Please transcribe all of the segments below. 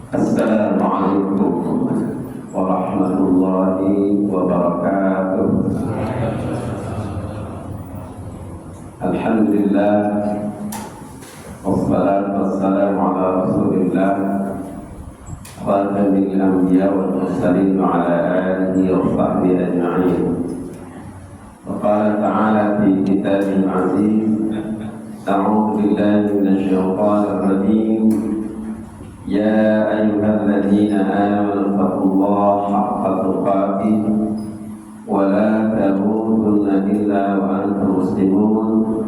Assalamualaikum warahmatullahi wabarakatuh. Alhamdulillah, wassalatu wassalamu ala rasulillah, khatamil anbiya wal mursalin wa ala alihi wa sahbihi ajma'in. Wa qala ta'ala fi kitabihil aziz, a'udzu billahi minasy syaithanir rajim. Ya ayyuhalladzina amanu taqullaha haqqa tuqatih wa la tamutunna illa wa antum muslimun.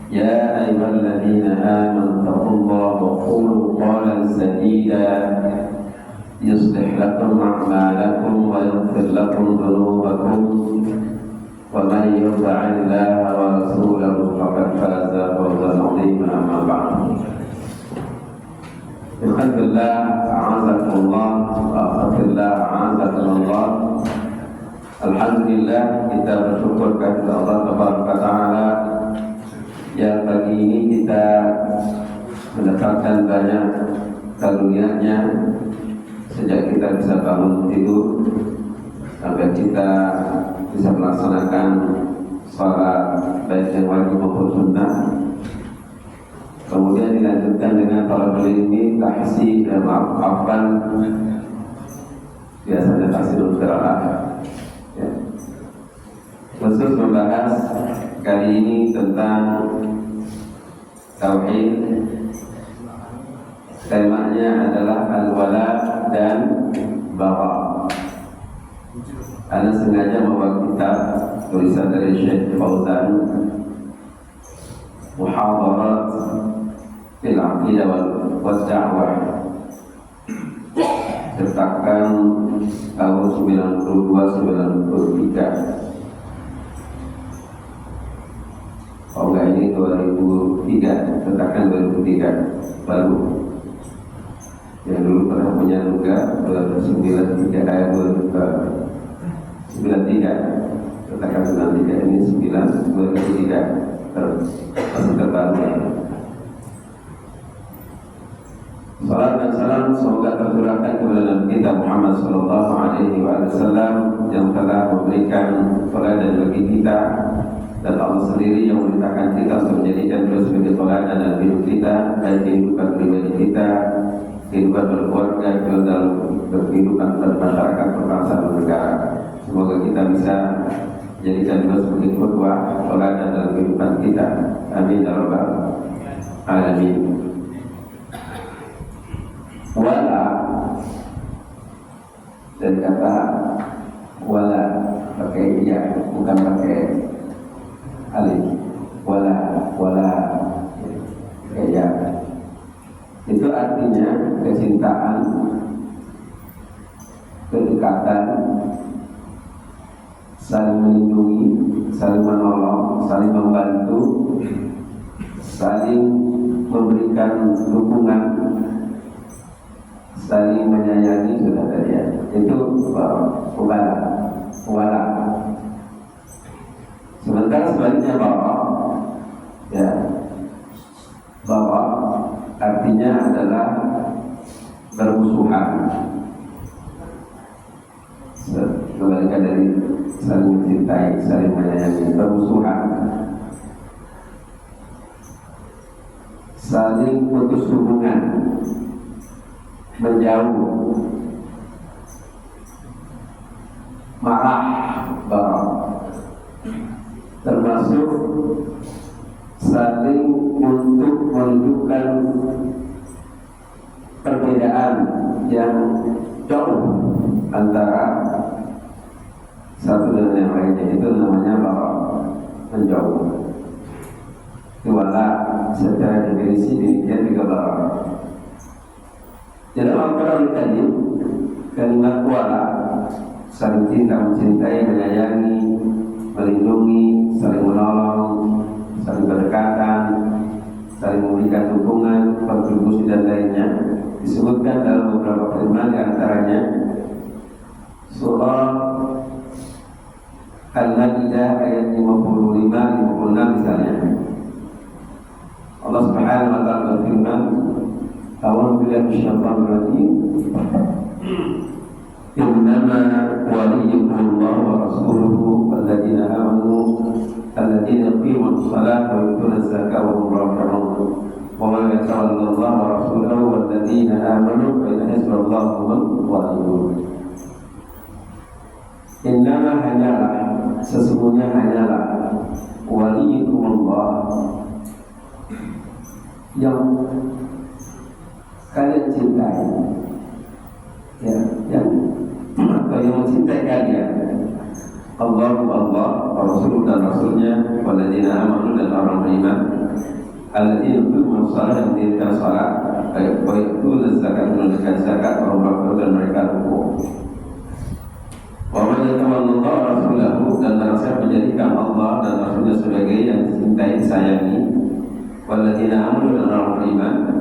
Ya ayyuhalladzina amanu taqullaha wa qulu qawlan sadida yuslih lakum a'malakum wa yaghfir lakum dhunubakum wa man yuti'illaha wa rasulahu faqad faza fawzan 'aziman. Amma ba'du. Alhamdulillah, a'azakumullah, alhamdulillah, a'azakumullah. Alhamdulillah, kita bersyukur kepada Allah Taala yang pagi ini kita mendapatkan banyak karunia-Nya sejak kita bisa bangun tidur sampai kita bisa melaksanakan salat baik yang wajib maupun sunnah. Kemudian dilanjutkan dengan talabul ilmi, tahsi dan maafkan, biasanya tahsinul qiraah, ya. Khusus membahas kali ini tentang tauhid. Temanya adalah al-wala dan bara. Ana sengaja membawa kitab tulisan dari Syekh Fauzan, Muhadarat fil aqidah wal da'wah, cetakan tahun 92-93. Oh enggak, ini 2003, cetakan 2003 baru. Yang dulu pernah punya juga 93, cetakan 93, ini 2003 masih terbaru. Salam dan salam semoga tercurahkan kepada Nabi kita Muhammad sallallahu alaihi wasallam yang telah memberikan teladan bagi kita, dan Allah sendiri yang memerintahkan kita untuk menjadikan beliau sebagai teladan dalam hidup kita, baik kehidupan pribadi kita, kehidupan berkeluarga, dalam kehidupan bermasyarakat, berbangsa dan negara. Semoga kita bisa jadikan beliau sebagai qudwah, teladan dalam kehidupan kita. Amin ya rabbal alamin. Wala dari kata wala pakai ya, bukan pakai alif. Wala ya, itu artinya kecintaan, kedekatan, saling melindungi, saling menolong, saling membantu, saling memberikan dukungan, saling menyayangi, sudah tadi ya. Itu wala. Sementara sebaliknya bara artinya adalah bermusuhan. Kebalikan dari saling mencintai, saling menyayangi, bermusuhan, saling putus hubungan, menjauh, marah, bara, termasuk saling untuk menunjukkan perbedaan yang jauh antara satu dengan yang lainnya. Itu namanya bara, menjauh. Wala secara definisi demikian juga bara. Dalam Al-Quran tadi, kalimat wala, saling cinta, mencintai, menyayangi, melindungi, saling menolong, saling berdekatan, saling memberikan dukungan, kontribusi dan lainnya, disebutkan dalam beberapa firman, di antaranya surah Al-Maidah ayat 55-56 misalnya. Allah Subhanahu wa taala berfirman, "A'udzu billahi minasyaitonir rajim. Innama waliyukumullahu wa rasuluhu walladzina amanu alladzina yuqimuna sholata wa yu'tuna zakata wa hum raki'un. Wa man yatawallallaha wa rasulahu walladzina amanu fa inna hizballahi humul ghalibun. Innama hanyalah, sesungguhnya hanyalah waliyukumullah, yang kalian cintai, ya, yang mencintai kalian, Allah, Rasul dan Rasulnya, walladzina amanu dan orang beriman, alladzina yuqimuna shalah, yang mendirikan salat, wa yu'tuna zakat, menunaikan zakat, wa hum dan mereka rukuk. Wa man yatawallallaha wa rasulahu, dan barang siapa menjadikan Allah dan Rasulnya sebagai yang dicintai, disayangi, walladzina amanu dan orang beriman,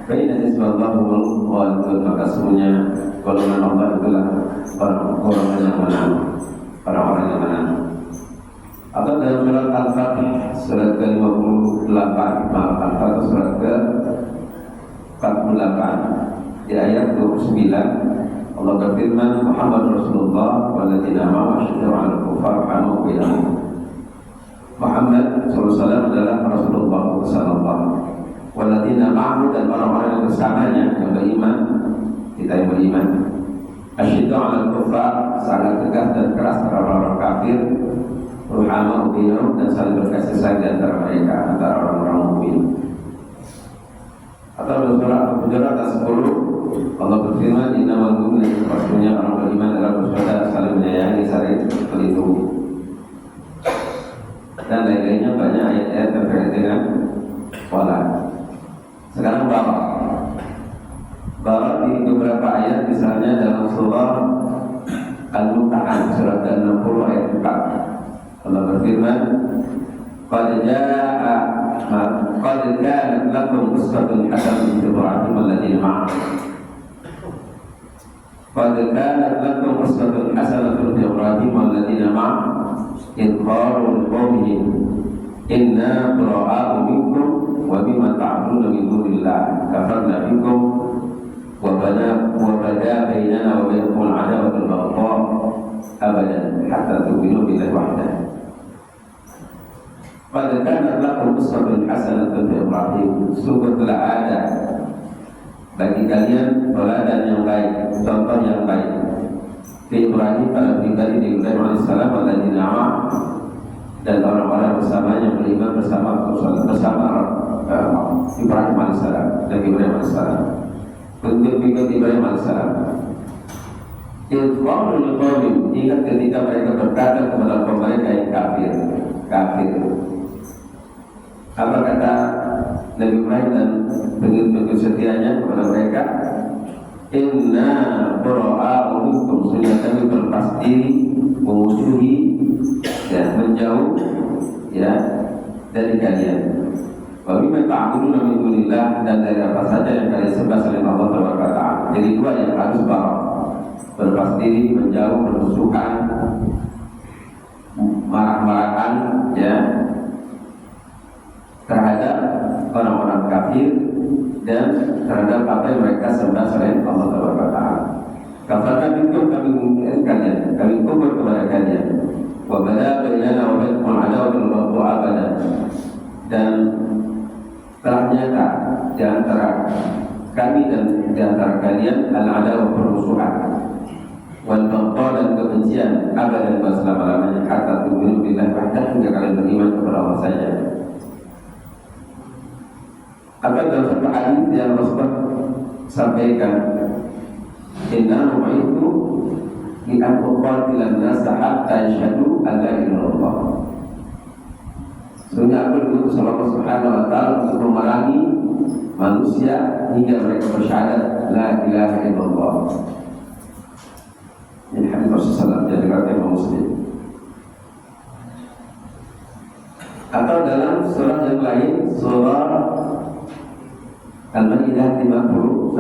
fa inna hizballahi humul ghalibun, maka sesungguhnya golongan Allah itulah orang-orang yang menang, orang-orang yang menang. Atau dalam surat Al-Fatih, surat ke-58, Al-Fatih surat ke-48, di ayat 29, Allah berfirman, Muhammad Rasulullah walladzina ma'ahu asyiddaa'u 'alal kuffar rahimun bainahum. Muhammad SAW adalah Rasulullah sallallahu, walladzina ma'ahu, dan orang-orang yang bersamanya, yang beriman, kita yang beriman, asyiddaa'u 'alal kuffar, sangat tegas dan keras terhadap orang kafir, rahimun bainahum, dan saling berkasih sayang di antara mereka, antara orang-orang mukmin. Atau dalam surah Al-Hujurat ayat 10, Allah berfirman, innamal mu'minuna, maksudnya orang beriman adalah bersaudara, saling menyayangi, saling melindungi. Dan lain-lainnya banyak ayat-ayat terkait dengan sholat. Sekarang barat di beberapa ayat, misalnya dalam surah Al-Mumtahan, surat ke-60 ayat 4, Allah berfirman, qad kanat lakum uswatun hasanatun fi Ibrahim walladzina ma'ahu. Qad kanat lakum uswatun hasanatun fi Ibrahim walladzina ma'ahu idh qalu liqaumihim inna bura'a'u minkum wa mimma ta'buduna min dunillah kafarna bikum wa bada bainana wa bainakum al-'adawatu wal-baghdha' abadan hatta tu'minu billahi wahdahu. Qad kanat lakum uswatun hasanatun fi Ibrahim, sungguh telah ada bagi kalian teladan yang baik, contoh yang baik fi Ibrahim, pada pribadi di Ibrahim alaihissalam, walladzina ma'ahu, dan orang-orang bersamanya beriman bersama Ibrahim alaihissalam dan Ibrahim alaihissalam, pengikut Ibrahim alaihissalam. Ilqaul liqaumin, ingat ketika mereka berkata kepada kaum mereka yang kafir. Apa kata Nabi Ibrahim dan pengikut setianya kepada mereka? Inna bura'a'u minkum, sudah kami berlepas diri, memusuhi dan menjauh, ya, dari kalian. Wa mimma ta'buduna min dunillah, dan dari apa saja yang kalian sembah selain Allah Taala. Jadi dua yang harus berlepas diri, menjauh, bermusuhan, marah-marahan, ya, terhadap orang-orang kafir dan terhadap apa yang mereka sembah selain Allah Taala. Kafarna bikum, kami mengingatkan kalian, kami kufur kepada kalian. Wa bada bainana wa bainakum al-'adawatu wal-baghdha' abadan, dan telah nyata di antara kami dan di antara kalian al-'adawah, permusuhan, wal-baghdha', dan kebencian, abadan, selama-lamanya, hatta tu'minu billahi wahdahu, hingga kalian beriman kepada Allah saja. Apa dalam satu hadis yang Rasulullah sampaikan, inna itu di an-uqatilan nasa hatta yashhadu an la ilaha illallah. Sesungguhnya aku diutus Allah Subhanahu wa Ta'ala untuk memerangi manusia hingga mereka bersyahadat la ilaha illallah. Ini hadis Rasulullah yang diriwayatkan Imam Muslim. Atau dalam surah yang lain, surah Al-Maidah 51,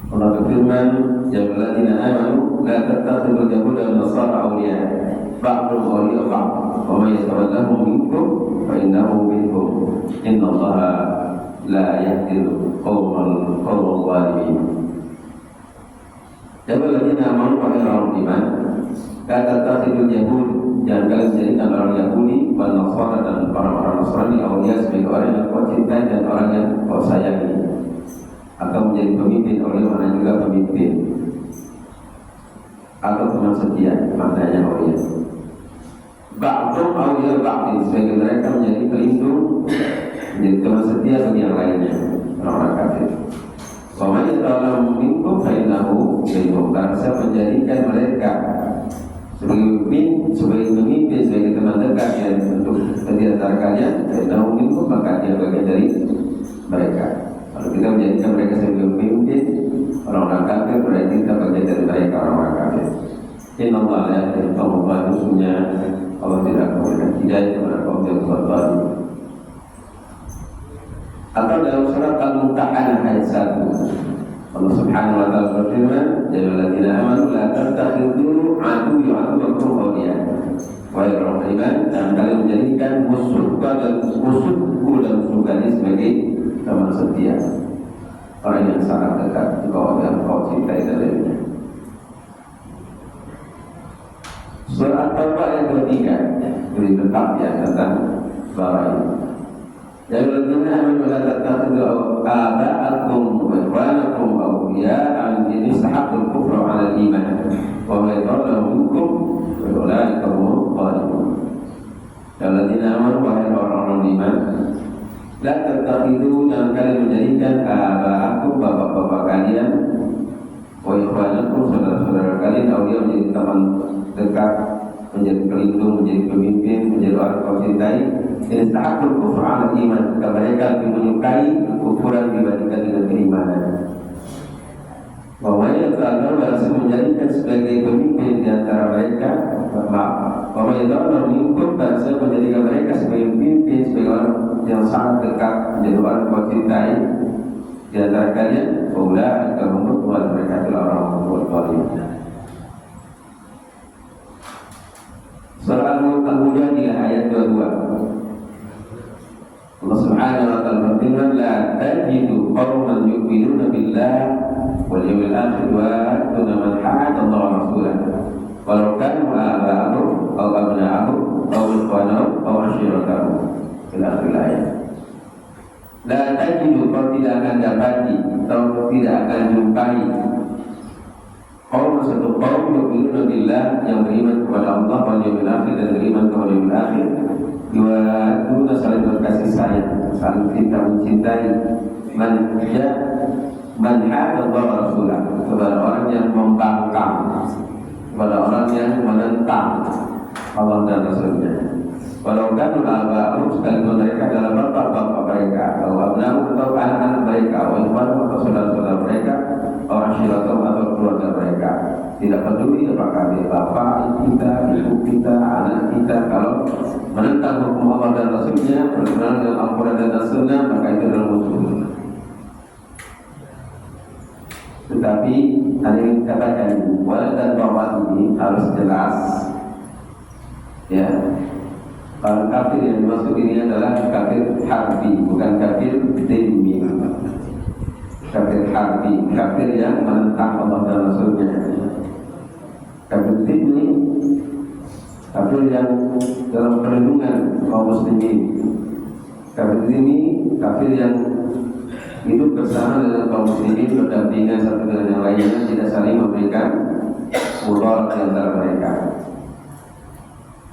Allah berfirman, ya ayyuhalladzina amanu la tattakhidul yahuda wan nasara awliya ba'dhum awliya ba'd wa may yatawallahum minkum fa innahu minhum innallaha la yahdil qaumal الظالمين. Jangan lagi nama orang iman. Kata takhidul Yahud, jangan kalian jadikan orang Yahudi, dan Nasara dan orang-orang Nasrani awliya sebagai orang yang kau cintai dan orang yang kau sayangi, atau menjadi pemimpin oleh mana juga pemimpin, atau teman setia, maknanya awliya. Ba'dhum awliya ba'dhin, sebagai mereka menjadi pelindung, menjadi teman setia bagi yang lainnya, orang-orang kafir. Wa man yatawallahu minkum fa innahu minhum. Siapa menjadikan mereka sebagai pemimpin, sebagai teman dekat yang untuk di antara kalian, fa innahu minkum, maka dia bagian dari mereka. Kalau kita menjadikan mereka sebagai pemimpin orang-orang kafir, berarti kita bagian dari mereka orang-orang kafir. Inna Allah la yahdi al-qawma adh-dhalimin. Sesungguhnya Allah tidak akan memberikan hidayah kepada kaum yang zalim. Atau dalam surat Al-Mumtahanah ayat 1, Allah Subhanahu wa taala berfirman, "Ya ayyuhalladzina amanu la tattakhidhu aduwwi wa aduwwakum awliya." Wahai orang beriman, jangan kalian menjadikan musuhku dan musuh kalian sebagai teman setia, orang yang sangat dekat, yang kau cintai dan lainnya. Surat At-Taubah ayat 23 beri tetap ya tentang bahwa ini. Ya ayyuhalladzina amanu la tattakhidhu aba'akum wa ikhwanakum awliya'a in istahabbul kufra 'ala al-iman wa man yatawallahu minkum fa ulaika humul zalimun. Ya ayyuhalladzina amanu, wahai orang-orang iman, la tattakhidhu, jangan kalian menjadikan aba'akum, bapak-bapak kalian, wa ikhwanakum, saudara-saudara kalian, awliya, menjadi teman dekat, menjadi pelindung, menjadi pemimpin, menjadi orang kau cintai. Ini ta'akul kufur ala iman, jika mereka lebih menyukai kekufuran dibandingkan dengan keimanan. Bahwa yang telah berhasil menjadikan sebagai pemimpin di antara mereka, bahwa yang telah berhasil menjadikan mereka sebagai pemimpin, sebagai orang yang sangat dekat, menjadi orang kau cintai di antara kalian, bahwa kemudian mereka adalah orang berbuat. Surah Al-Mujadilah ayat 22. Allah Subhanahu wa taala berfirman, "La tajidu qauman yu'minuna billahi wal yawmil akhir wa yu'minuna man hadda Allah wa rasulahu walau kanu aba'ahum aw abna'ahum aw ikhwanahum aw ashiratahum." Ila akhir ayat. La tajidu, kau tidak akan dapati atau tidak akan jumpai satu kaum yu'minuna billah, yang beriman kepada Allah wal yawmil akhir, dan beriman kepada yaumil akhir, yu'aduna, saling berkasih sayang, saling cinta mencintai, man hadda Allah wa rasulahu, kepada orang yang membangkang, kepada orang yang menentang Allah dan Rasulnya. Walau kanu aba'ahum, sekalipun mereka adalah bapak-bapak mereka, atau abna'ahum, atau anak-anak mereka, atau ikhwanahum, atau saudara-saudara mereka, atau ashiratahum, atau keluarga mereka. Tidak peduli apakah dia bapak kita, ibu kita, anak kita, kalau menentang hukum Allah dan Rasulnya, berkenaan dengan Al-Quran dan Rasulnya, maka itu adalah musuh. Tetapi tadi katakan walad dan bapak ini harus jelas, ya. Kalau kafir yang dimaksud ini adalah kafir harbi, bukan kafir dhimmi. Kafir harbi, kafir yang menentang Allah dan Rasulnya. Kafir dhimmi, kafir yang dalam perlindungan kaum muslimin. Kafir dhimmi, kafir yang hidup bersama dengan kaum muslimin, berdampingan satu dengan yang lainnya, tidak saling memberikan mudarat di antara mereka.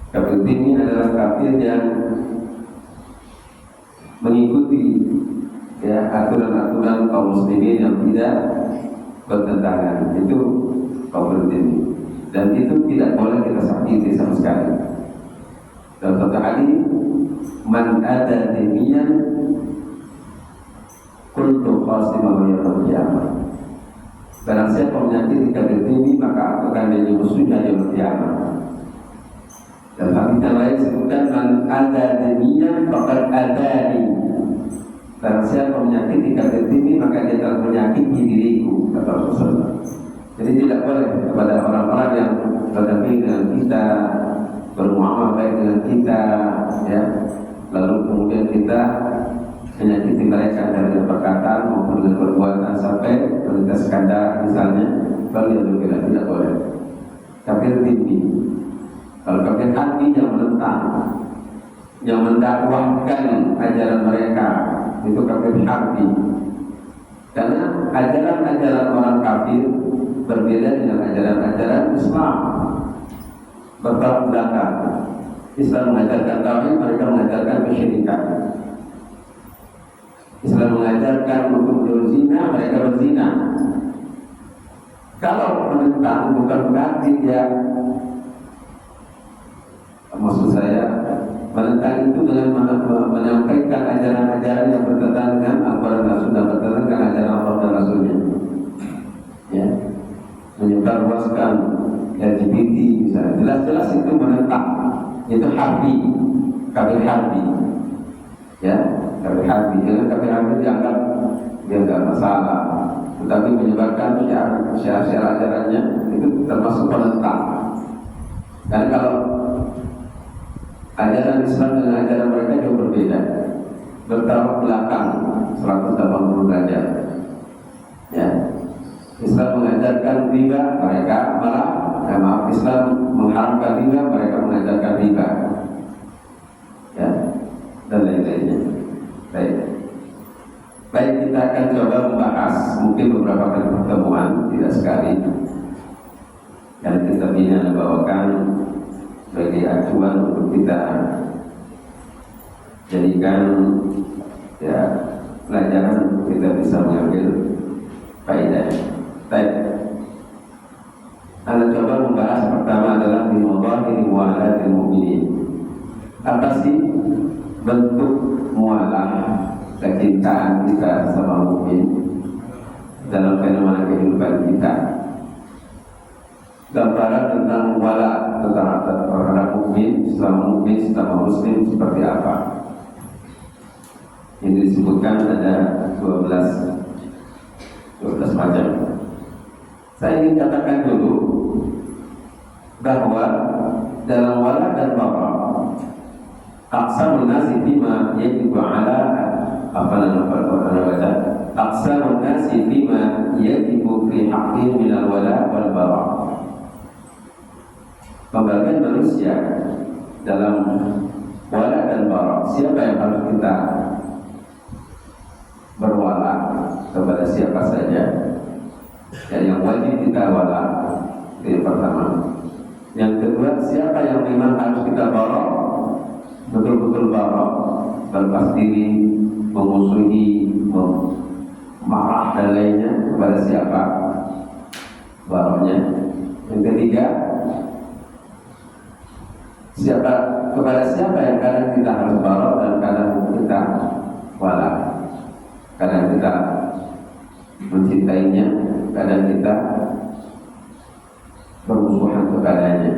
Kafir ini adalah kafir yang mengikuti, ya, aturan-aturan kaum muslimin yang tidak bertentangan. Itu kafir ini, dan itu tidak boleh kita sakiti sama sekali. Dalam satu hadis, man ada demian kuntu khasimahu yaumil qiyamah. Barang siapa menyakiti kafir ini, maka aku akan menjadi musuhnya yaumil qiyamah. Dan hadis yang lain sebutkan, man ada demian faqad adani. Barang siapa menyakiti kafir ini, maka dia telah menyakiti diriku, kata Rasulullah. Jadi tidak boleh kepada orang-orang yang berdamping dengan kita, bermuamalah baik dengan kita, ya, lalu kemudian kita menyakiti mereka dari perkataan maupun dengan perbuatan, sampai Universitas Skandar misalnya, beliau juga tidak boleh. Kafir tinggi. Kalau kafir hati yang menentang, yang mendakwahkan ajaran mereka, itu kafir hati. Karena ajaran-ajaran orang kafir berbeda dengan ajaran-ajaran Islam. Bertolak belakang. Islam mengajarkan tauhid, mereka mengajarkan kesyirikan. Islam mengajarkan untuk berzina, mereka berzina. Kalau menentang bukan berarti dia, maksud saya menentang itu dengan menyampaikan ajaran-ajaran yang bertentangan dengan Al-Quran dan Sunnah, bertentangan dengan ajaran Allah dan Rasulnya. Ya, menyebarluaskan LGBT misalnya, jelas-jelas itu menentang, itu harbi, kafir harbi. Ya, kafir harbi. Jangan kafir harbi dianggap dia tidak masalah, tetapi menyebarkan syiar-syiar ajarannya itu termasuk penentang. Dan kalau ajaran Islam dengan ajaran mereka jauh berbeda, bertolak belakang 180 derajat. Ya, Islam mengajarkan riba, mereka malah Islam mengharamkan riba, mereka mengajarkan riba. Ya, dan lain-lainnya. Baik, kita akan coba membahas mungkin beberapa kali pertemuan, tidak sekali. Dan kitab ini Anda bawakan sebagai acuan untuk kita jadikan ya pelajaran untuk kita bisa mengambil faedah. Baik, Anda coba membahas pertama adalah bimadhahiri muwalatil mu'minin. Apa sih bentuk mualah kecintaan kita sama mukmin dalam fenomena kehidupan kita? Gambaran tentang wala terhadap mukmin, sesama muslim seperti apa? Ini disebutkan ada 12 macam. Saya ingin katakan dulu bahwa dalam wala dan bara, aqsamun nasi bima yajibu ala aqsamun nasi bima yajibu fi haqqin min al-wala wal bara. Pembagian manusia dalam wala dan bara, siapa yang harus kita berwala kepada siapa saja, dan yang wajib kita wala, itu yang pertama. Yang kedua, siapa yang memang harus kita bara, betul-betul bara, berlepas diri, memusuhi, marah dan lainnya, kepada siapa baranya. Yang ketiga, kepada siapa yang kadang kita harus bara dan kadang kita wala, kadang kita mencintainya, kadang kita bermusuhan kepadanya,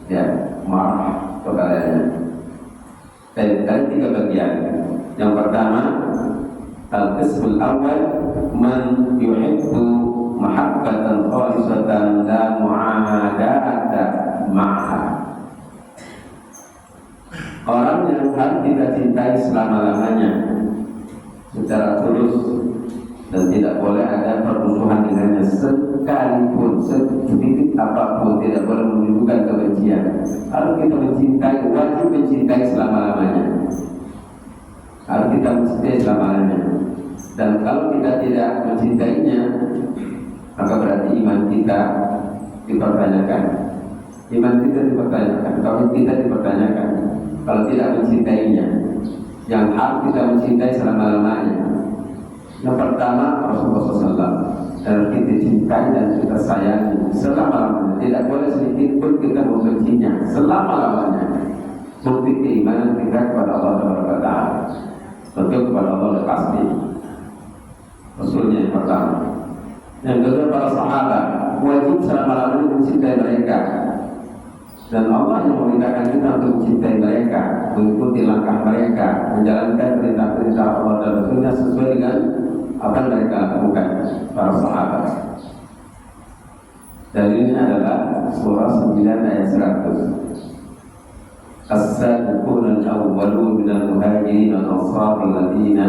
ya, marah kepadanya. Dan ada 3 bagian. Yang pertama, al-qismul awal, man yuhibbu mahabbatan khalisatan la mu'amadata ma'ha. Orang yang harus kita cintai selama-lamanya secara tulus dan tidak boleh ada permusuhan dengannya sekalipun, sedikit apapun, tidak boleh menunjukkan kebencian. Harus kita mencintai, wajib mencintai selama-lamanya. Harus kita mencintai selama-lamanya. Dan kalau kita tidak mencintainya, maka berarti iman kita dipertanyakan. Iman kita dipertanyakan, tauhid kita dipertanyakan. Kalau tidak mencintainya, yang harus kita mencintai selama-lamanya. Yang pertama, Rasulullah SAW, dan kita cintai dan kita sayangi selama-lamanya. Tidak boleh sedikit pun kita membencinya selama-lamanya. Bukti keimanan kita kepada Allah Taala. Tentu kepada Allah pasti. Rasulnya yang pertama. Yang kedua, para sahabat wajib selama-lamanya mencintai mereka. Dan Allah yang memerintahkan kita untuk mencintai mereka, mengikuti langkah mereka, menjalankan perintah-perintah Allah dan Rasulnya sesuai dengan apa yang mereka lakukan, para sahabat. Dalilnya adalah surah 9 ayat 100. As-sabiquna al-awwaluna minal muhajirin wal ansar alladziina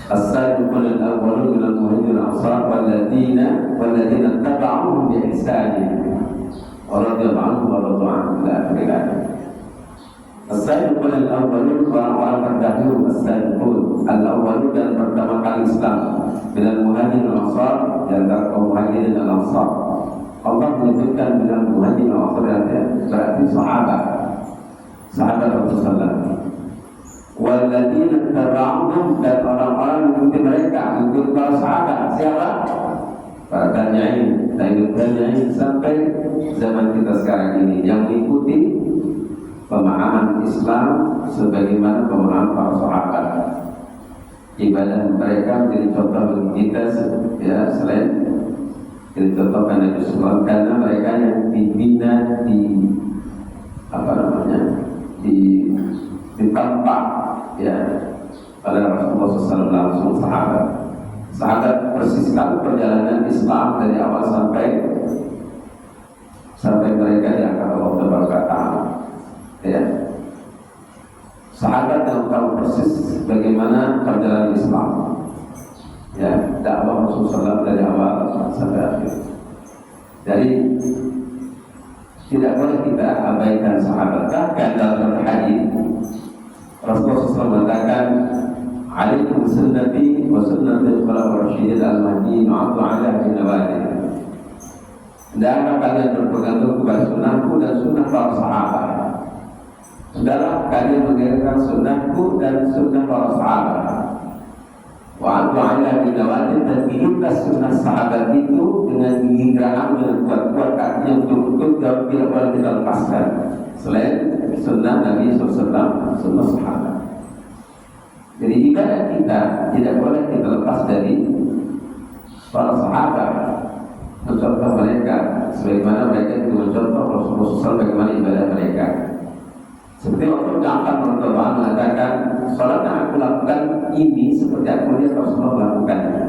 as-sabiqun al-awwalun minal muhajirin wal-ansar walladzina tabauhum bi ihsan radhiyallahu anhum wa radu anhum ila akhir ayat. As-sabiqun al-awwalun, orang-orang terdahulu. As-sabiqun al-awwalun, dan pertama kali Islam, minal muhajirin wal-ansar, dan kaum muhajirin dan ansar. Allah menyebutkan minal muhajirin wal-ansar, berarti sahabat Rasulullah. Walladzina tabauhum, dan orang-orang mengikuti mereka, mengikuti para sahabat. Siapa? Para tabi'in, tabi'in sampai zaman kita sekarang ini, yang mengikuti pemahaman Islam sebagaimana pemahaman para sahabat. Ibadah mereka menjadi contoh bagi kita, ya, selain jadi contoh karena Islam, karena mereka yang dibina ditampak, ya, oleh Rasulullah SAW, langsung sahabat persis sekali perjalanan Islam dari awal sampai mereka diangkat Allah Taala. Ya, sahabat yang tahu persis bagaimana perjalanan Islam, ya, dakwah Rasulullah SAW dari awal sampai akhir. Jadi tidak boleh kita abaikan sahabat. Bahkan dalam hadis Rasulullah SAW mengatakan, "Alaikum sunnati wa sunnatul khulafaur rasyidin al-mahdiyyin 'addu 'alaiha bin nawajid." Hendaklah kalian berpegang teguh kepada sunnahku dan sunnah para sahabat. Hendaklah kalian mengerjakan sunnahku dan sunnah para sahabat. Wa 'addu 'alaiha bin nawajid, dan hiduplah sunnah sahabat itu dengan gigi geraham yang kuat-kuat, artinya betul-betul tidak boleh kita lepaskan selain sunnah Nabi SAW, sunnah sahabat. Jadi ibadah kita tidak boleh kita lepas dari para sahabat, mencontoh mereka sebagaimana mereka itu mencontoh Rasulullah SAW bagaimana ibadah mereka. Seperti waktu Ja'far radhiyallahu anhu mengatakan, salat yang aku lakukan ini seperti aku lihat Rasulullah melakukannya.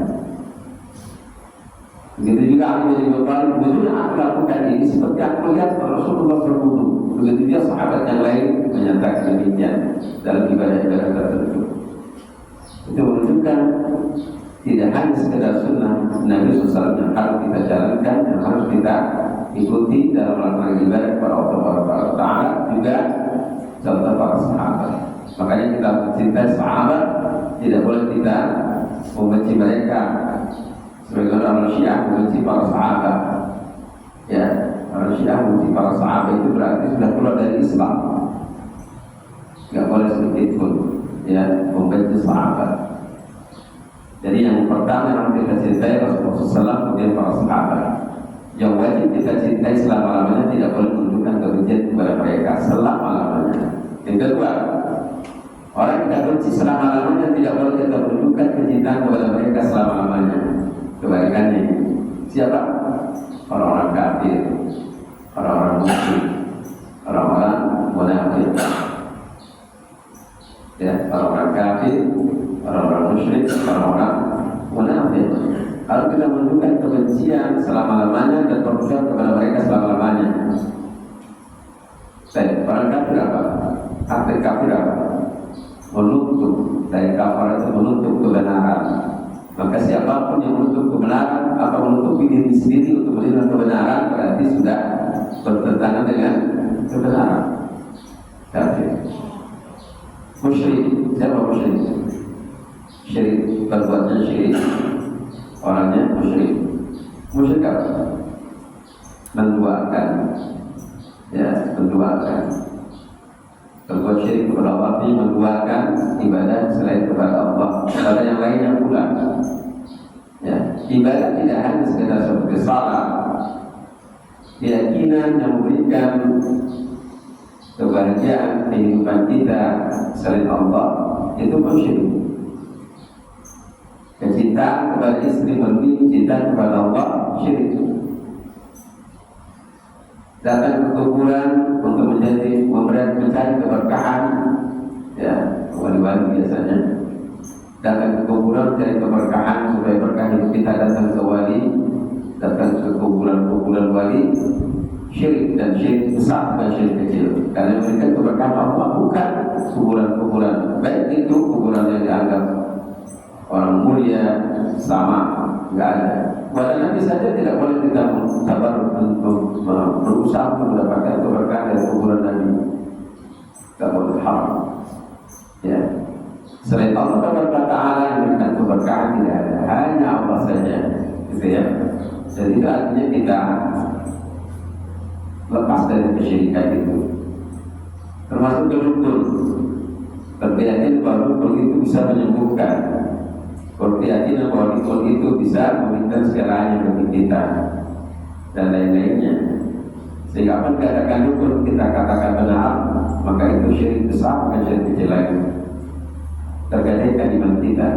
Begitu juga Ali bin Abi Thalib, wudhu yang aku lakukan ini seperti aku lihat Rasulullah berwudhu. Begitu juga sahabat yang lain menyatakan demikian dalam ibadah-ibadah tertentu. Itu menunjukkan tidak hanya sekedar sunnah Nabi SAW yang harus kita jalankan, yang harus kita ikuti dalam melakukan ibadah kepada Allah Taala, juga contoh para sahabat. Makanya kita mencintai sahabat, tidak boleh kita membenci mereka. Sebagaimana orang Syiah membenci para sahabat, ya, orang Syiah membenci para sahabat itu berarti sudah keluar dari Islam. Tidak boleh sedikit pun, ya, membenci sahabat. Jadi yang pertama yang kita cintai Rasulullah SAW, kemudian para sahabat. Yang wajib kita cintai selama-lamanya, tidak boleh menunjukkan kebencian kepada mereka selama-lamanya. Yang kedua, orang yang kita benci selama-lamanya, tidak boleh kita menunjukkan kecintaan kepada mereka selama-lamanya. Kebalikannya, siapa? Orang-orang kafir, orang-orang musyrik, orang-orang munafik. Ya, orang-orang kafir, orang-orang musyrik, orang-orang munafik. Kalau kita menunjukkan kebencian selama-lamanya dan permusuhan kepada mereka selama-lamanya. Orang kafir apa? Arti kafir apa? Menutup, dari kafir itu menutup kebenaran. Maka siapapun yang menutup kebenaran atau menutupi diri sendiri untuk melihat kebenaran, berarti sudah bertentangan dengan kebenaran. Kafir. Musyrik, siapa musyrik? Syirik, perbuatan syirik, orangnya musyrik. Musyrik apa? Menduakan, ya, menduakan. Berbuat syirik kepada Allah, menduakan ibadah selain kepada Allah kepada yang lainnya pula. Ya, ibadah tidak hanya sekedar seperti salat, keyakinan yang memberikan kebahagiaan kehidupan kita selain Allah, itu pun syirik. Kecintaan kepada istri melebihi cinta kepada Allah, syirik. Datang ke kuburan untuk mencari keberkahan, ya, wali-wali biasanya datang ke kuburan mencari keberkahan supaya berkah hidup kita. Datang ke wali, datang ke kuburan wali, syirik, dan syirik besar dan syirik kecil. Karena memberikan keberkahan Allah bukan kuburan-kuburan, baik itu kuburan yang dianggap orang mulia sama, nggak ada. Pada Nabi saja tidak boleh kita sabar untuk berusaha untuk mendapatkan keberkahan dari kuburan Nabi. Tidak boleh, haram. Ya. Selain Allah Taala yang memberikan keberkahan tidak ada, hanya Allah saja, gitu ya. Jadi itu artinya kita lepas dari kesyirikan itu. Termasuk dukun. Berkeyakinan bahwa dukun itu bisa menyembuhkan. Berkeyakinan bahwa dukun itu bisa meminta segalanya bagi kita dan lain-lainnya. Sehingga apa yang dikatakan dukun kita katakan benar, maka itu syirik besar, bukan syirik kecil lagi. Tergadaikan iman kita.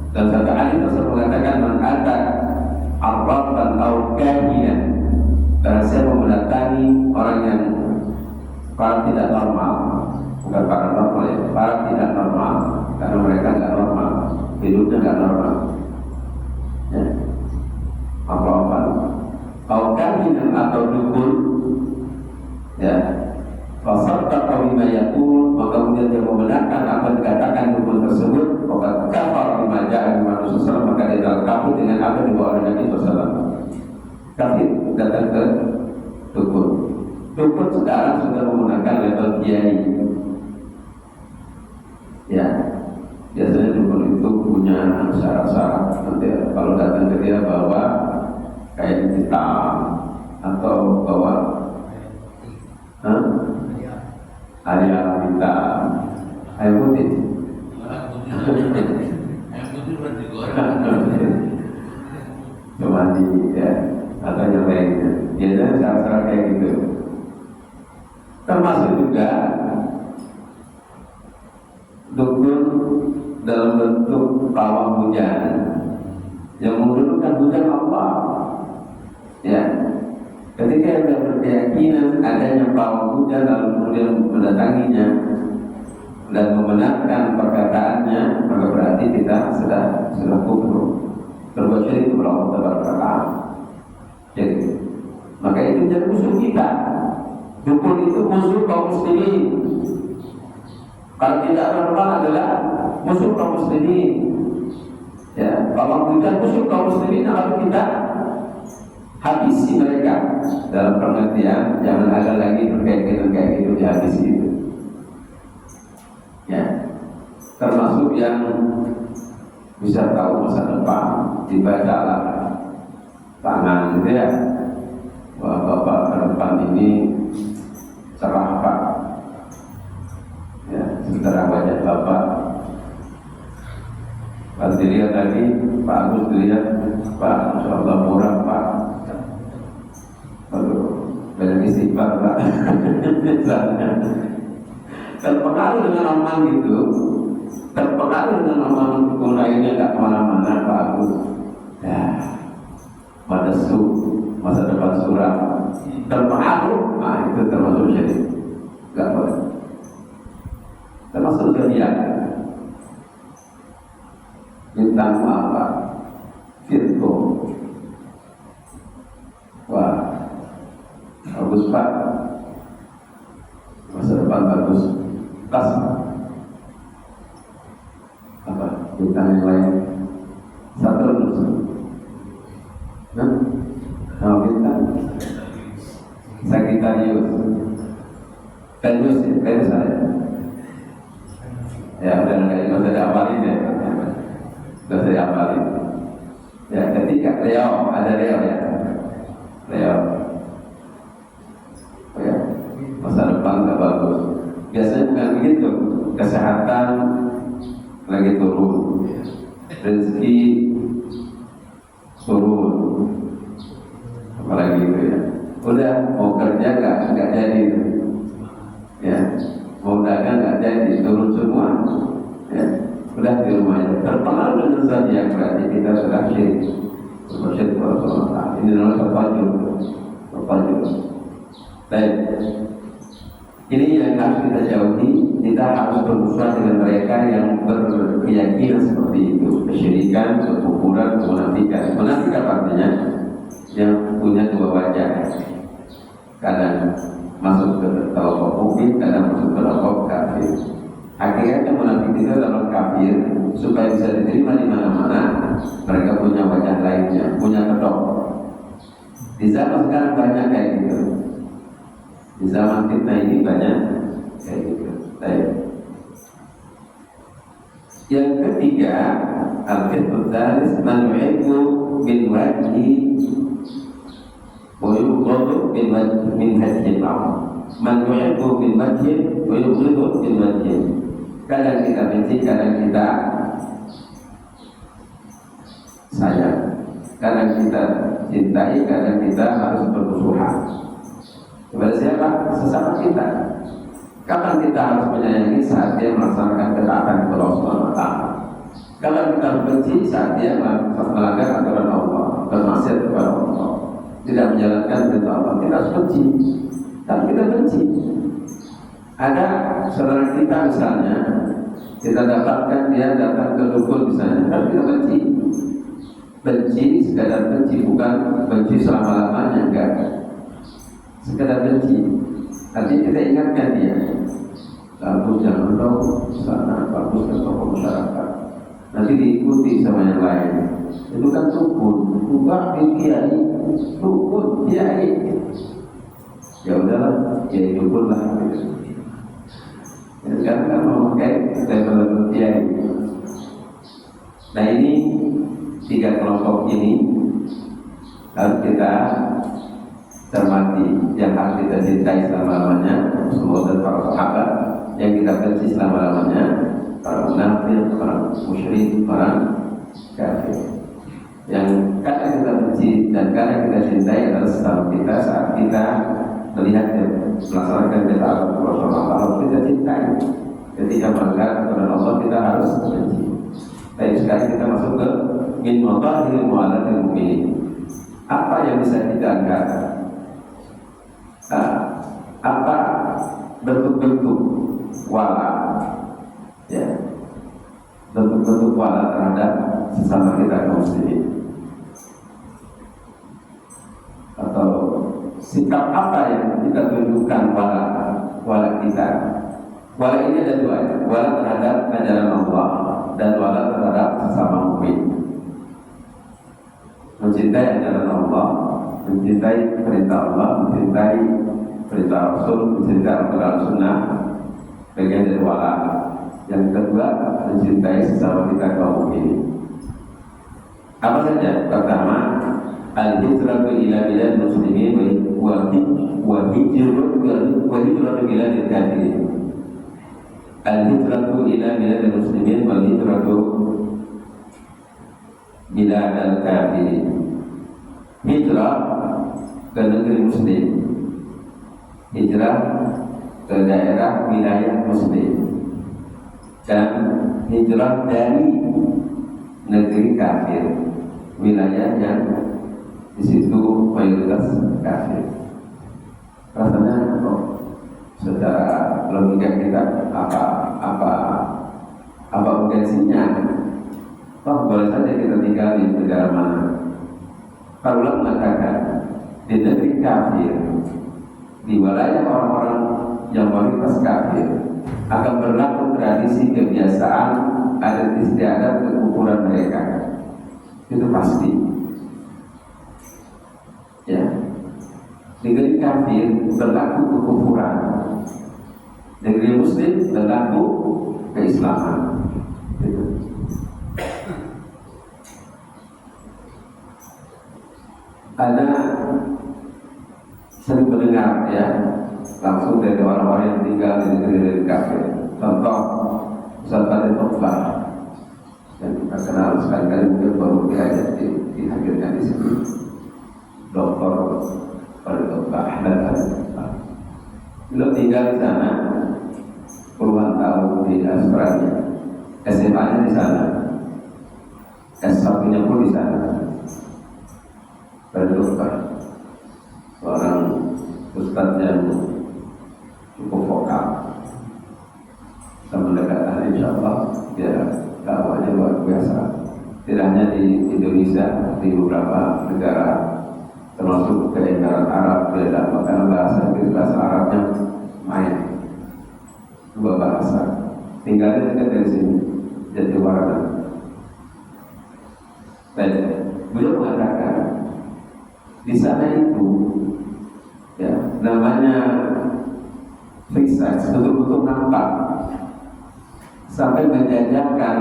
Dan satu hadis Rasul mengatakan man ata arrafan aw kahinan, dan saya mendatangi orang yang para tidak normal, bukan para normal ya, para tidak normal, karena mereka nggak normal, hidupnya nggak normal. Ya. Apa-apa aw kahinan atau dukun, ya, fasaddaqa bima yaqul, maka kemudian dia membenarkan apa yang dikatakan dukun tersebut, maka kafar bima ja'a bi Rasulullah, maka dia telah kafir dengan apa yang dibawa oleh Nabi sallallahu. Kafir datang ke dukun. Dukun sekarang sudah menggunakan level kiai. Ya, biasanya dukun itu punya syarat-syarat. Nanti kalau datang ke dia bawa kain hitam atau bawa ayam hitam, ayam putih. Ayam putih berarti digoreng. Mandi ya, atau yang lainnya. Biasanya syarat-syarat kayak gitu. Termasuk juga dukun dalam bentuk pawang hujan yang menurunkan hujan Allah. Ya, ketika kita berkeyakinan adanya pawang hujan lalu kemudian mendatanginya dan membenarkan perkataannya, maka berarti kita sudah kufur, berbuat syirik kepada Allah Taala. Jadi, maka itu jadi musuh kita. Dukun itu musuh kaum muslimin. Kalau tidak normal adalah musuh kaum muslimin. Ya, kalau bukan musuh kaum muslimin harus kita habisi mereka. Dalam pengertian jangan ada lagi berkeyakinan kayak gitu, dihabisi itu. Ya, termasuk yang bisa tahu masa depan, dibacalah tangan gitu ya. Wah, bapak ke depan ini cerah pak. Ya, sementara wajah bapak pas dilihat lagi, Pak Agus dilihat, Pak, Masya Allah murah Pak. Aduh, banyak istighfar Pak. Terpengaruh dengan omongan gitu, terpengaruh dengan omongan dukun lainnya, nggak kemana-mana Pak Agus. Ya, pada masa depan suram, terpengaruh, nah itu termasuk syirik, nggak boleh. Termasuk zodiak, bintang apa, Virgo. Wah, bagus Pak, masa depan bagus. Tas apa, bintang yang lain, Saturnus. Nama bintang Sagittarius. Venus ya, Venus ada. Ya udah nggak usah diapalin ya, nggak usah diapalin. Ya ketika Leo, ada Leo ya, Leo. Oh ya, masa depan nggak bagus. Biasanya bukan begitu. Kesehatan lagi turun, rezeki turun, apalagi itu ya. Udah mau kerja nggak jadi, ya. Mau dagang nggak jadi, turun semua, ya. Udah di rumahnya. Terpengaruh dengan zodiak berarti kita sudah syirik. Syirik Rasulullah. Ini adalah terpaju. Baik. Ini yang harus kita jauhi. Kita harus bermusuhan dengan mereka yang berkeyakinan seperti itu, kesyirikan, kekufuran, kemunafikan. Munafikan artinya yang punya dua wajah. Kadang masuk ke kelompok mukmin, kadang masuk ke kelompok kafir. Hakikatnya munafik itu adalah kafir supaya bisa diterima di mana-mana. Mereka punya wajah lainnya, punya kedok. Di zaman sekarang banyak kayak gitu. Di zaman fitnah ini banyak kayak gitu. Baik. Yang ketiga, al-fitnah daris man yuhibbu bil wajhi wa yubghadu bil wajhi min hajjil ma'am. Man yuhibbu bil wajhi wa yubghadu bil wajhi. Kadang kita benci, kadang kita sayang, kadang kita cintai, kadang kita harus bermusuhan. Kepada siapa? Sesama kita. Kapan kita harus menyayangi? Saat dia melaksanakan ketaatan kepada Allah Subhanahu wa Ta'ala. Kalau kita benci saat dia melanggar aturan Allah, bermaksiat kepada Allah, tidak menjalankan perintah Allah, kita harus benci. Tapi kita benci. Ada saudara kita misalnya, kita dapatkan dia datang ke dukun misalnya, tapi kita benci. Benci, sekadar benci, bukan benci selama-lamanya, enggak. Sekadar benci. Artinya kita ingatkan dia, lalu jangan tahu sana bagus ke tokoh masyarakat, nanti diikuti sama yang lain. Itu kan dukun, bukan kiai, dukun kiai. Ya udahlah, kiai dukun lah. Sekarang kan memakai level kiai. Nah ini tiga kelompok ini harus kita cermati, yang harus kita cintai selama-lamanya, semua dan para sahabat, yang kita benci selama-lamanya, para munafik, para musyrik, para kafir. Yang kadang kita benci dan kadang kita cintai adalah sesama kita saat kita melihat dan melaksanakan ketaatan kepada Allah, harus kita cintai. Ketika melanggar kepada Allah kita harus benci. Baik, sekarang kita masuk ke min mawaqil mu'alatil mu'minin. Apa yang bisa kita angkat? Apa bentuk-bentuk wala, ya, bentuk-bentuk wala terhadap sesama kita kaum muslimin, atau sikap apa yang kita tunjukkan wala kita. Wala ini ada dua, wala terhadap ajaran Allah dan wala terhadap sesama mukmin. Mencintai ajaran Allah, mencintai perintah Allah, mencintai perintah Rasul, mencintai Al-Quran Sunnah, bagian dari wala. Yang kedua, mencintai sesama kita kaum mukminin. Apa saja? Pertama, al-hijratu ila bilad muslimin wa hijratu ila kafirin. Al-hijratu ila bilad muslimin wa hijratu bilad al-kafirin. Hijrah ke negeri muslim, hijrah ke daerah wilayah muslim, dan hijrah dari negeri kafir, wilayah yang di situ mayoritas kafir. Rasanya kok secara logika kita apa urgensinya? Boleh saja kita tinggal di negara mana. Para ulama mengatakan di negeri kafir, di wilayah orang-orang yang mayoritas kafir, akan berlaku tradisi kebiasaan adat istiadat kekufuran mereka. Itu pasti. Ya, negeri kafir berlaku kekufuran, negeri muslim berlaku keislaman. Gitu. Ada sering mendengar ya langsung dari orang-orang yang tinggal di negeri kafir. Contoh Ustaz Fadil Tokfar yang kita kenal sekali-kali mungkin baru dihadirkan di sini. Dr. Fadil Tokfar beliau tinggal di sana puluhan tahun di Australia. SMA-nya di sana, S1-nya pun di sana. Fadil Tokfar seorang ustaz yang cukup vokal, sama mendekatkan insya Allah ya dakwahnya luar biasa. Tidak hanya di Indonesia, di beberapa negara termasuk ke negara Arab, beda karena bahasa Inggris, bahasa Arabnya main, dua bahasa tinggalnya dekat dari sini, Jatiwarna. Dan beliau mengatakan di sana itu ya namanya research, betul-betul nampak sampai menjajakan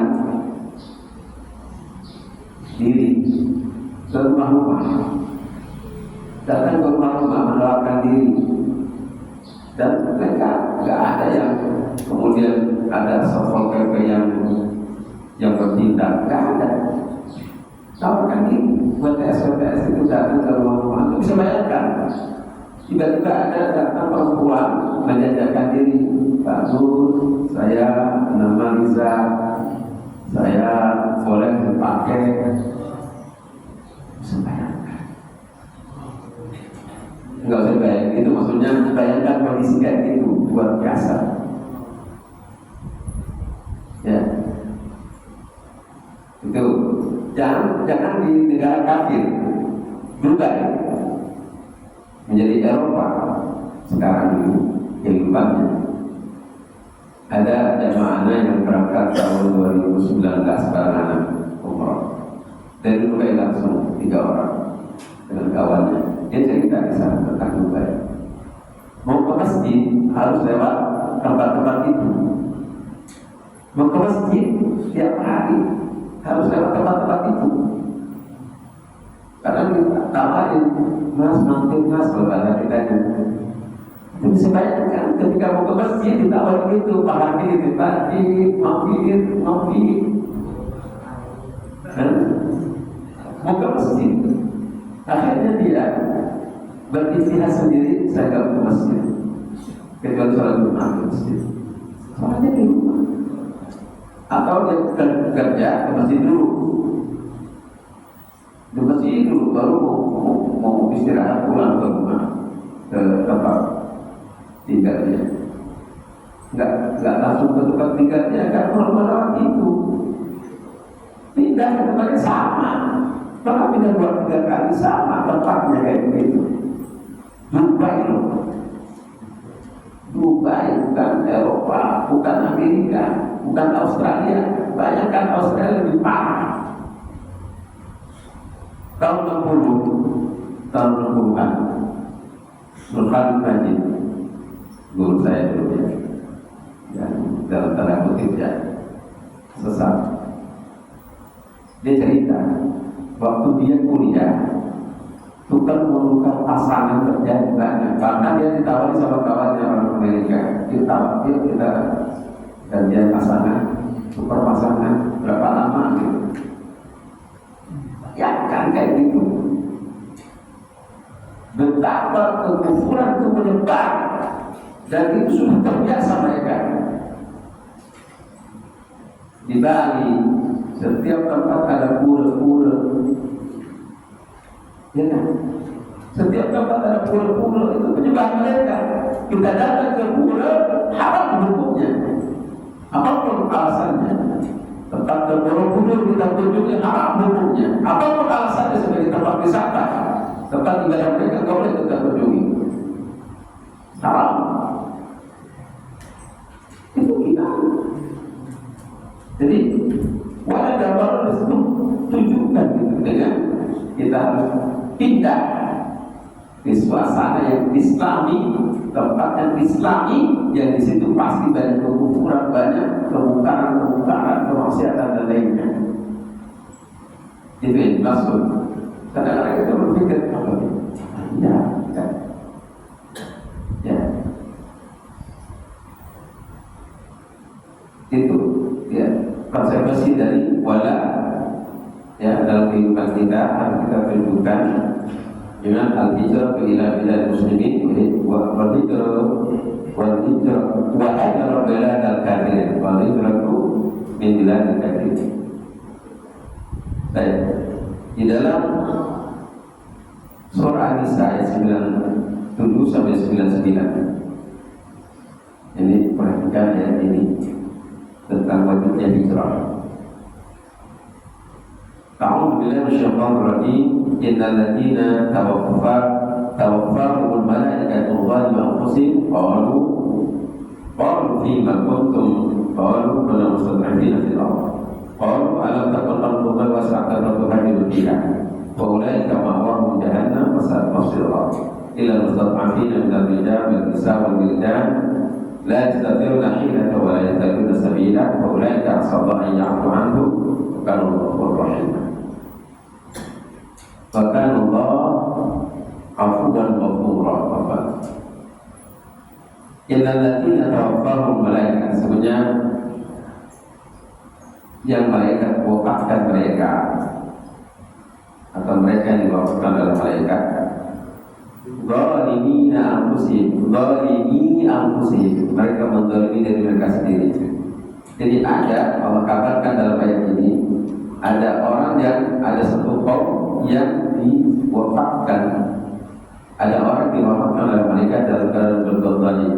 diri ke rumah-rumah, datang ke rumah-rumah menawarkan diri, dan mereka nggak ada yang kemudian ada satpol pp yang bertindak, nggak ada. Tawarkan diri, BTS itu datang ke rumah-rumah. Itu bisa bayangkan, tiba-tiba ada datang perempuan menjajakan diri, Pak Nur, saya nama Liza, saya boleh dipakai. Bisa bayangkan? Enggak usah bayangkan, itu maksudnya bayangkan kondisi kayak gitu, luar biasa. Ya, itu jangan di negara kafir berubah ya, menjadi Eropa sekarang ini kehidupannya. Ada jamaah yang berangkat tahun 2019 barengan umroh dari Dubai langsung 3 orang dengan kawannya. Dia cerita di sana tentang Dubai. Mau ke masjid harus lewat tempat-tempat itu. Mau ke masjid tiap hari harus lewat tempat-tempat itu. Karena kita tawarin, mas mampir mas, berbahasa kita itu bisa bayangkan ketika mau ke masjid ditawarin itu, Pak Haji tadi mampir mau ke masjid. Akhirnya dia beristihad sendiri, saya nggak ke masjid kecuali sholat Jumat ke masjid, sholatnya di rumah. Atau dia kerja ke masjid dulu, di masjid dulu baru mau istirahat pulang ke rumah, ke tempat tinggalnya. Nggak langsung ke tempat tinggalnya, nggak melewat itu, pindah ke tempatnya sama. Kalau pindah 2-3 kali sama tempatnya kayak begitu. Dubai bukan Eropa, bukan Amerika, bukan Australia. Banyak kan Australia lebih parah. Tahun 60-an, Sultan Majid, guru saya dulu ya, dan dalam tanda kutip ya, sesat. Dia cerita, waktu dia kuliah, tukar menukar pasangan terjadi banyak. Karena dia ditawari sama kawannya orang Amerika, yuk kita gantian pasangan, tukar pasangan, berapa lama gitu. Ya kan kayak gitu. Betapa kekufuran itu menyebar, dan itu sudah terbiasa mereka. Di Bali, setiap tempat ada pura-pura, ya kan? Setiap tempat ada pura-pura, itu penyebab mereka. Kita datang ke pura, haram hukumnya, apapun alasannya. Tempat ke pura-pura kita kunjungi, haram hukumnya, apapun alasannya. Sebagai tempat wisata, tempat ibadah mereka, kau boleh kita kunjungi, haram. Itu kita. Jadi wadah gambar itu tunjukkan gitu, dengan kita harus pindah di suasana yang islami, tempat yang islami, yang di situ pasti banyak kekufuran, banyak kemungkaran, kemaksiatan dan lainnya. Itu yang dimaksud. Kadang-kadang kita berpikir apa ini? Ya, kan? Ya. Itu ya konsekuensi dari wala ya dalam kehidupan kita harus kita tunjukkan dengan al-hijrah ila bilad muslimin wal hijrah wa hajara bilad al-kafirin wal hijrah min bilad al-kafirin. Baik, di dalam surah An-Nisa ayat 97 sampai 99 ini perhatikan ayat ini tentang wajibnya hijrah. A'udzu billahi minasyaitonir rajim. Innal ladzina tawaffahumul malaikatu zalimi anfusihim qalu fima kuntum qalu kunna mustad'afina fil ardh qalu alam takun ardullahi wasi'atan fatuhajiru fiha wa ulaika ma'wahum jahannam wa sa'at masirah illa mustad'afina min ar-rijal wal nisa' wal wildan la yastati'una hilatan wa la yahtaduna sabila wa ulaika asallahu an ya'fu anhu wa kana ghafurur rahim. Wa kana Allah afuwan ghafura. Innal ladzina tawaffahum malaikat, sebenarnya yang malaikat wafatkan mereka atau mereka yang diwafatkan oleh malaikat zalimina anfusihim, zalimi anfusihim, mereka menzalimi diri mereka sendiri. Jadi ada, Allah kabarkan dalam ayat ini, ada orang yang, ada satu kaum yang diwafatkan, ada orang diwafatkan oleh malaikat dalam keadaan berbuat zalim.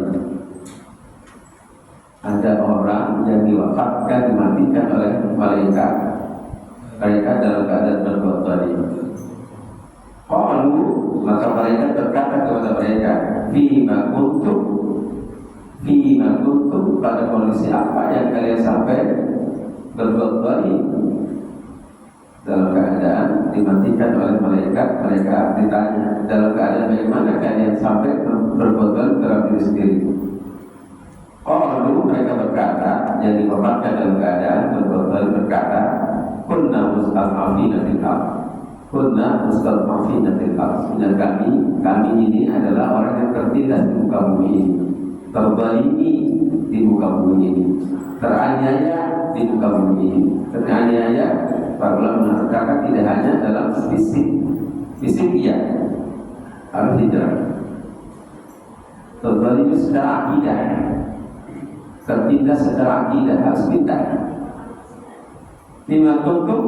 Ada orang yang diwafatkan, dimatikan oleh malaikat, mereka dalam keadaan berbuat zalim. Qalu, maka malaikat berkata kepada mereka, fima kuntum, pada kondisi apa yang kalian sampai berbuat zalim? Dalam keadaan dimatikan oleh malaikat, mereka ditanya, dalam keadaan bagaimana kalian sampai berbuat zalim terhadap diri sendiri? Qalu, mereka berkata, yang diwafatkan dalam keadaan berbuat zalim berkata, kunna mustad'afina fil ardh, kunna mustad'afina fil ardh. Sebenarnya kami ini adalah orang yang tertindas di muka bumi ini, terzalimi di muka bumi ini, teraniaya di muka bumi ini. Teraniaya, para ulama mengatakan tidak hanya dalam fisik iya, harus hijrah. Terzalimi secara akidah, tertindas secara akidah, harus pindah. Lima kuntum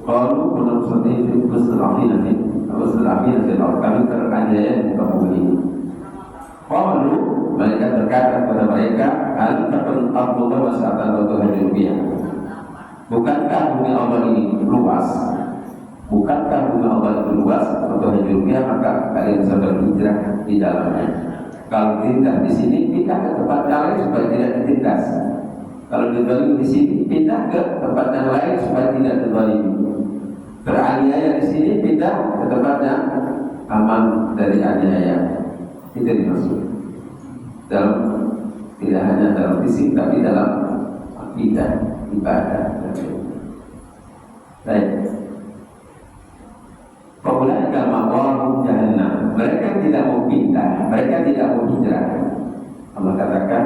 qalu kunna mustad'afina fil ardh, kami teraniaya di muka bumi ini. Qalu, mereka berkata kepada mereka, alam takun ardullahi wasi'atan fatuhajiru fiha, bukankah bumi Allah ini luas? Bukankah bumi Allah itu luas? Fatuhajiru fiha, maka kalian bisa berhijrah di dalamnya. Kalau tindak di sini, pindah ke tempat yang lain supaya tidak ditindas. Kalau dizalimi di sini, pindah ke tempat yang lain supaya tidak dizalimi. Beraniaya di sini, pindah ke tempat yang aman dari aniaya. Itu dimaksud. Dalam, tidak hanya dalam fisik, tapi dalam akidah, ibadah. Baik. Faulaika ma'wahum jahannam, mereka tidak mau pindah, mereka tidak mau hijrah. Allah katakan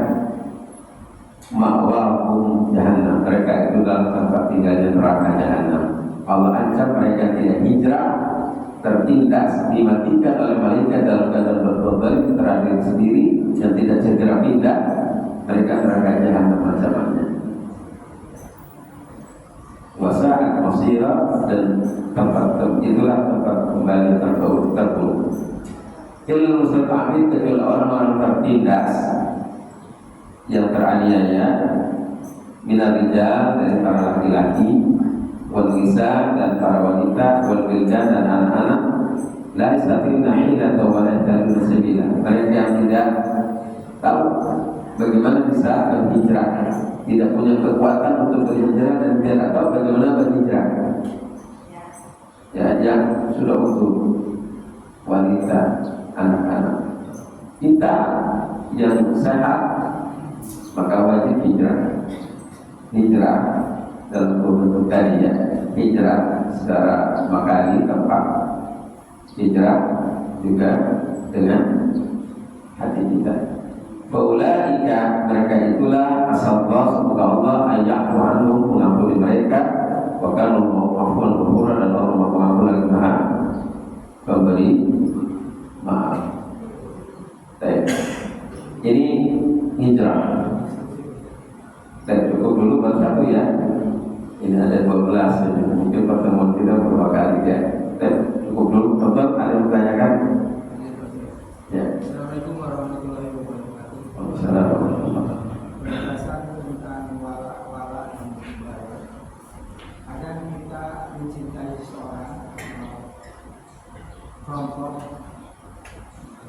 ma'wahum jahannam, mereka itu dalam tempat tinggalnya neraka jahannam. Allah ancam mereka tidak hijrah, tertindas, dimatikan oleh malaikat dalam keadaan berbuat zalim terhadap diri sendiri, yang tidak segera pindah, mereka neraka jahannam ancamannya. Wasa'at masirah, dan tempat itulah tempat kembali terburuk. Ilmu mustad'afin, kecuali orang-orang tertindas yang teraniaya, minar rijal, dari para laki-laki, wal nisa, dan para wanita, wal wildan, dan anak-anak, la yastati'una hilatan wa la yahtaduna sabila, mereka yang tidak tahu bagaimana bisa berhijrah, tidak punya kekuatan untuk berhijrah, dan tidak tahu bagaimana berhijrah. Ya, yang sudah utuh, wanita, anak-anak. Kita yang sehat, maka wajib hijrah. Hijrah dalam bentuk tadi ya, hijrah secara makani tempat, hijrah juga dengan hati kita. Faulaika, mereka itulah asallahu, semoga Allah ayyahu anhum, mengampuni mereka, wa kana afuwan ghafura, dan Allah Maha Pengampun lagi Maha Pemberi maaf. Baik. Ini hijrah. Saya cukup dulu baru satu ya. Ini ada 12, jadi mungkin pertemuan kita beberapa kali ya. Cukup dulu, tonton, ada yang bertanyakan? Ya. Assalamualaikum warahmatullahi wabarakatuh. Assalamualaikum. Penjelasan tentang wala dan wibaya. Kadang kita mencintai seseorang, kelompok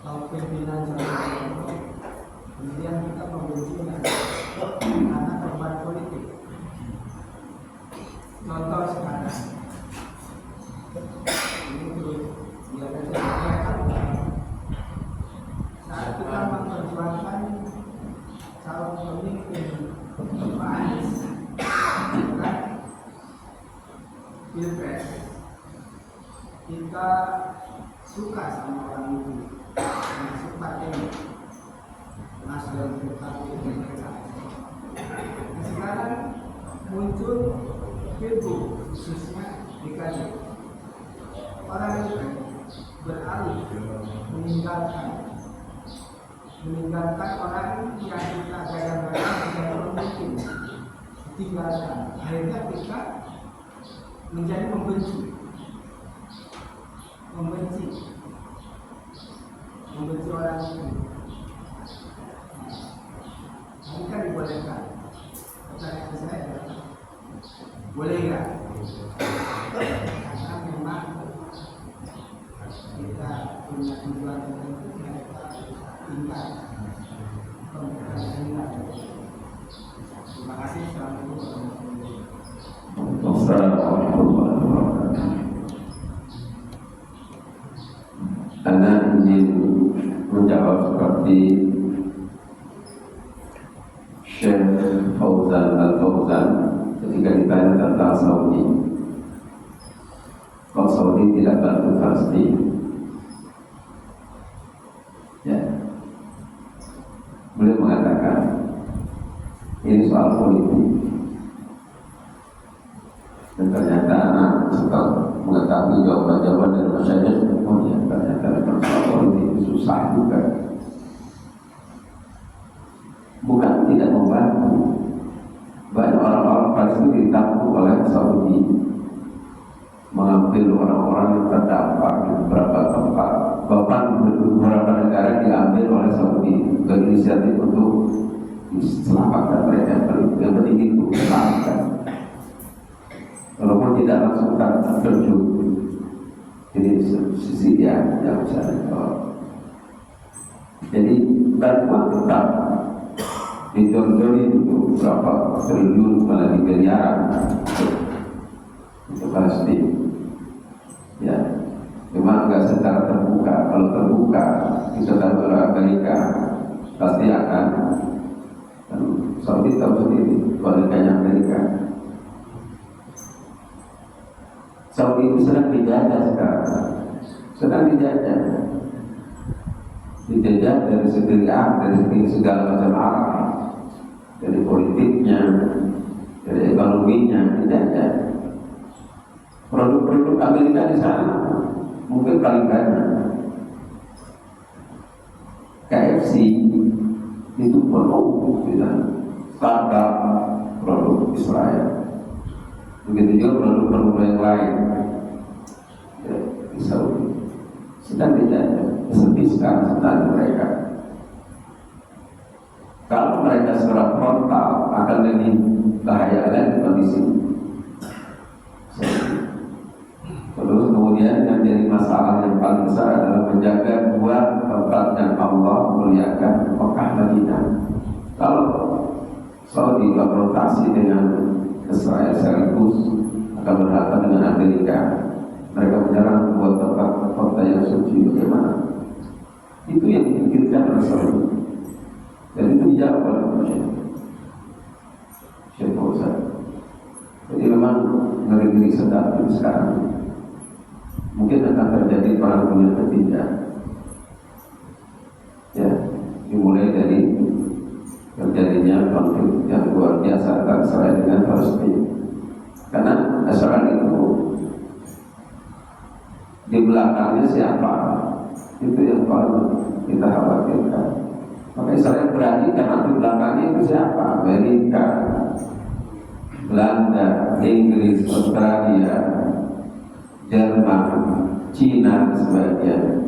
atau pimpinan suatu kelompok, kemudian kita membencinya karena percobaan politik. Contoh sekarang, ini terus dia saat kita memperjuangkan calon pemimpin Pak Anies, kan? Pilpres, kita suka sama orang itu, masuk partai Nasdem, PKB, PKS. Nah, sekarang muncul Pilgub, khususnya DKI. Orang itu beralih meninggalkan orang yang kita gadang-gadang menjadi pemimpin, ditinggalkan. Akhirnya kita menjadi membenci orang itu. Ini kan dibolehkan. Pertanyaan saya adalah, boleh nggak? Karena memang kita punya tujuan tertentu yang kita tinggal. Terima kasih. Assalamualaikum warahmatullahi wabarakatuh. Assalamualaikum. Anda ingin menjawab seperti Syekh Fauzan Al-Fauzan ketika ditanya tentang Saudi. Kok Saudi tidak bantu Palestina? Ya, beliau mengatakan ini soal politik. Dan ternyata anak setelah mengetahui jawaban-jawaban dari masyarakat, oh ya ternyata soal politik susah juga. Bukan tidak membantu, banyak orang-orang Palestina ditampung oleh Saudi, mengambil orang-orang yang terdampak di beberapa tempat. Bahkan beberapa negara diambil oleh Saudi berinisiatif untuk diselamatkan mereka. Yang penting itu selamatkan, walaupun tidak langsung terjun. Jadi sisi yang bisa dijawab. Jadi bantuan tetap ditonjolin untuk berapa triliun malah miliaran untuk Palestina. Ya, memang nggak secara terbuka. Kalau terbuka, kita tahu oleh Amerika pasti akan. Dan Saudi tahu sendiri keluarganya Amerika. Saudi itu sedang dijajah sekarang, sedang dijajah dari segi dari segi segala macam arah. Dari politiknya, dari ekonominya, dijajah. Produk-produk Amerika di sana mungkin paling banyak. KFC itu penuh dengan standar produk Israel. Begitu juga produk-produk yang lain di Saudi sedang dijajah. Sedih sekarang sedang mereka. Kalau mereka secara frontal akan lebih bahaya lagi kondisi. Terus kemudian yang jadi masalah yang paling besar adalah menjaga dua tempat yang Allah muliakan, Mekah dan Madinah. Kalau Saudi konfrontasi dengan Israel sekaligus akan berhadapan dengan Amerika, mereka menyerang dua tempat kota yang suci, bagaimana? Itu yang dipikirkan oleh Saudi. Dan itu dijawab oleh Syekh Fauzan. Jadi memang ngeri-ngeri sedap sekarang. Mungkin akan terjadi perang dunia ketiga. Ya, dimulai dari terjadinya konflik yang luar biasa antara Israel dengan Palestina. Karena Israel itu di belakangnya siapa? Itu yang paling kita khawatirkan. Maka Israel berani karena di belakangnya itu siapa? Amerika, Belanda, Inggris, Australia, Jerman, Cina sebagian.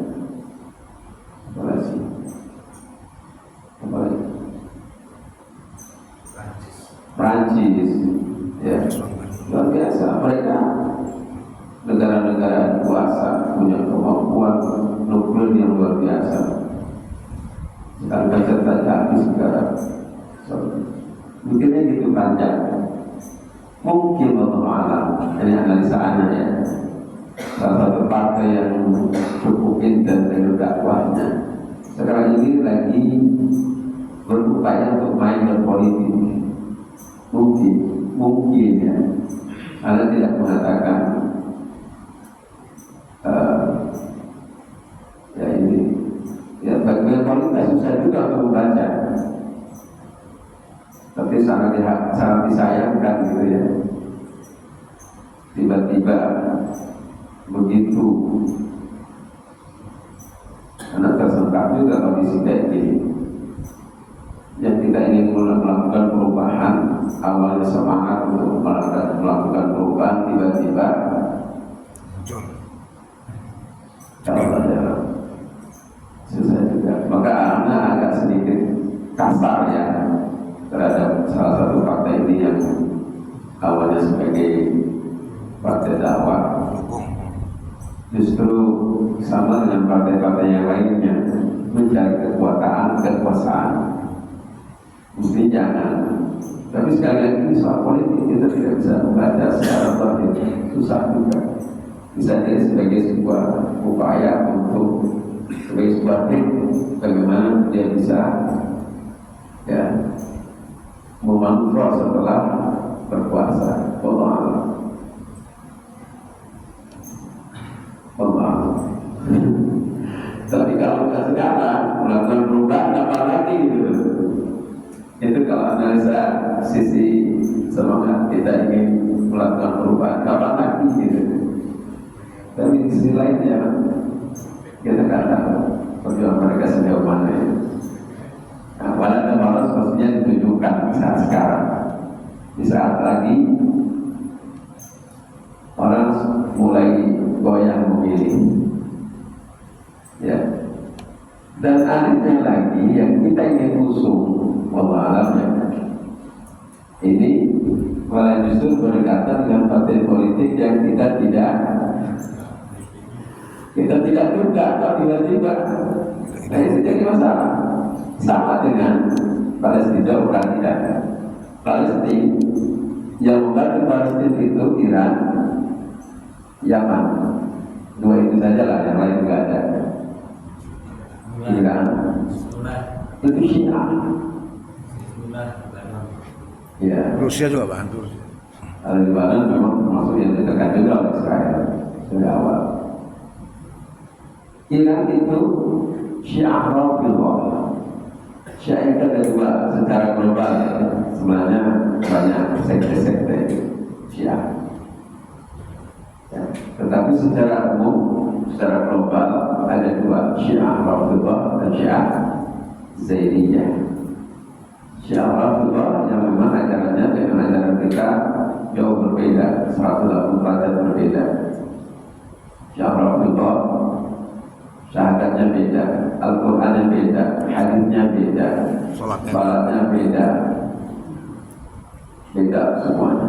Prancis, ya, luar biasa. Mereka negara-negara kuasa punya kemampuan nuklir yang luar biasa. Sekarang saja habis negara. Mungkinnya gitu panjang. Mungkin Allah alam, ini analisa anak ya. Salah satu partai yang cukup pintar dari dakwahnya sekarang ini lagi berupaya untuk main berpolitik. Mungkin ya. Anda tidak mengatakan ya ini ya bagian politik susah juga untuk membaca, tapi sangat disayangkan gitu ya. Tiba-tiba begitu karena tersentak juga kondisi kayak gini. Yang kita ingin melakukan perubahan, awalnya semangat untuk melakukan perubahan, tiba-tiba kalau ada susah juga. Maka anak agak sedikit kasar ya terhadap salah satu partai ini yang awalnya sebagai partai dakwah, justru sama dengan partai-partai yang lainnya mencari kekuasaan. Mesti jangan. Tapi sekali lagi ini soal politik, kita tidak bisa membaca secara batin, susah juga. Bisa jadi sebagai sebuah upaya untuk sebagai sebuah trik bagaimana dia bisa ya memanfaatkan setelah berkuasa. Allah. Tapi kalau kita sekarang melakukan perubahan apa lagi gitu. Itu kalau analisa sisi semangat kita ingin melakukan perubahan kapan lagi gitu. Tapi di sisi lainnya kita katakan perjuangan mereka sejauh mana ya. Nah, pada malas maksudnya ditunjukkan saat sekarang. Di saat lagi orang mulai goyang memilih, ya. Dan anehnya lagi yang kita ingin usung, wallah alamnya, ini malah justru berdekatan dengan partai politik yang kita tidak duga atau tiba-tiba. Nah itu jadi masalah. Sama dengan Palestina bukan tidak. Palestina yang membantu Palestina itu Iran, Yaman. Dua itu saja lah, yang lain juga ada. Iran itu Syiah. Ya. Rusia juga bantu. Lebanon memang termasuk yang ditekan juga oleh Israel dari awal. Iran itu Syiah Rafidhah. Syiah itu ada dua secara global. Sebenarnya banyak sekte-sekte Syiah. Ya. Tetapi secara umum, secara global ada dua, Syiah Rafidhah dan Syiah Zaidiyah. Syiah Rafidhah yang memang ajarannya dengan ajaran kita jauh berbeda, 180 derajat berbeda. Syiah Rafidhah syahadatnya beda, Al-Qur'annya beda, hadisnya beda, salatnya beda, beda semuanya.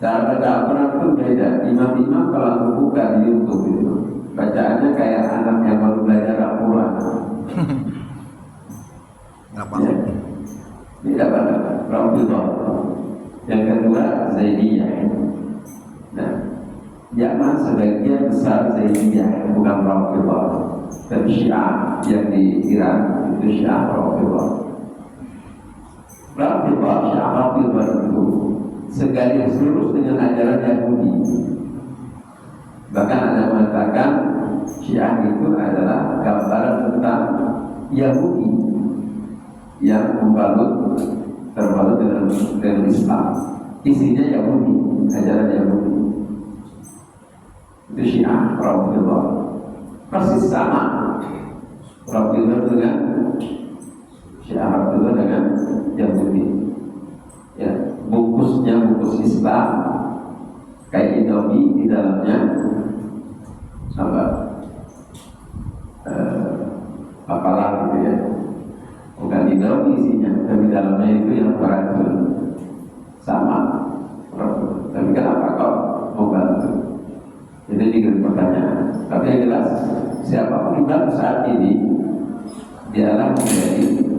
Cara baca Al-Quran itu beda. Imam-imam kalau buka di YouTube itu bacaannya kayak anak yang baru belajar Al-Quran. Ya. Tidak pada Rafidhah. Yang kedua Zaidiyah. Nah, Yaman sebagian besar Zaidiyah, bukan Rafidhah. Dan Syiah yang di Iran itu Syiah Rafidhah. Syiah Rafidhah itu segaris lurus dengan ajaran Yahudi. Bahkan ada mengatakan Syiah itu adalah gambaran tentang Yahudi yang terbalut dengan Islam. Isinya Yahudi, ajaran Yahudi. Itu Syiah Rafidhah. Persis sama Rafidhah dengan Syiah Rafidhah dengan Yahudi. Ya, bungkusnya bungkus Islam kayak Indomie, di dalamnya apalah gitu ya, bukan Indomie isinya, tapi dalamnya itu yang beracun. Sama. Tapi kenapa kau membantu? Jadi ini pertanyaan. Tapi yang jelas, siapapun yang saat ini dialah menjadi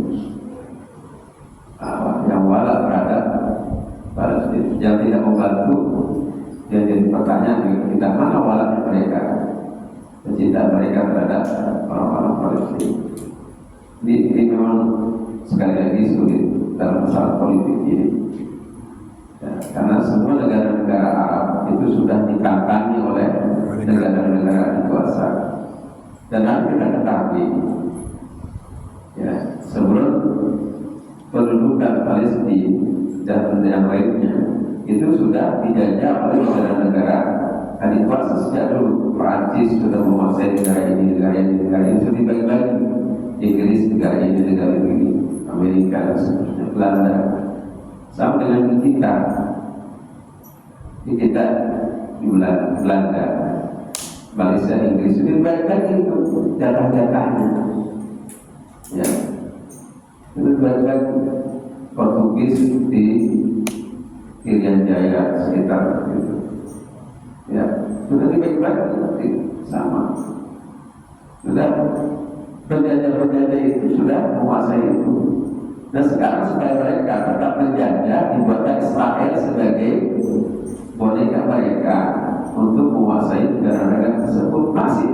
kita, mana walaknya mereka, kecintaan mereka terhadap orang-orang Palestina. Ini memang sekali lagi sulit dalam masalah politik ini, ya, karena semua negara-negara Arab itu sudah dikampangi oleh negara-negara dikuasa. Dan harus kita ketahui, ya, sebelum pendudukan Palestina dan yang lainnya itu sudah dijajah oleh negara-negara adikuasa sejak dulu. Perancis sudah menguasai negara ini, sudah dibagi-bagi. Inggris negara ini, Amerika dan seterusnya, Belanda, sampai dengan kita di Belanda, Malaysia, Inggris itu dibagi-bagi itu jatah-jatahnya, ya, itu dibagi-bagi. Portugis di Irian Jaya sekitar itu, ya, sudah dibagi-bagi sama, sudah penjajah-penjajah itu sudah menguasai itu. Dan sekarang supaya mereka tetap menjajah, dibuatkan Israel sebagai boneka mereka untuk menguasai negara-negara tersebut, masih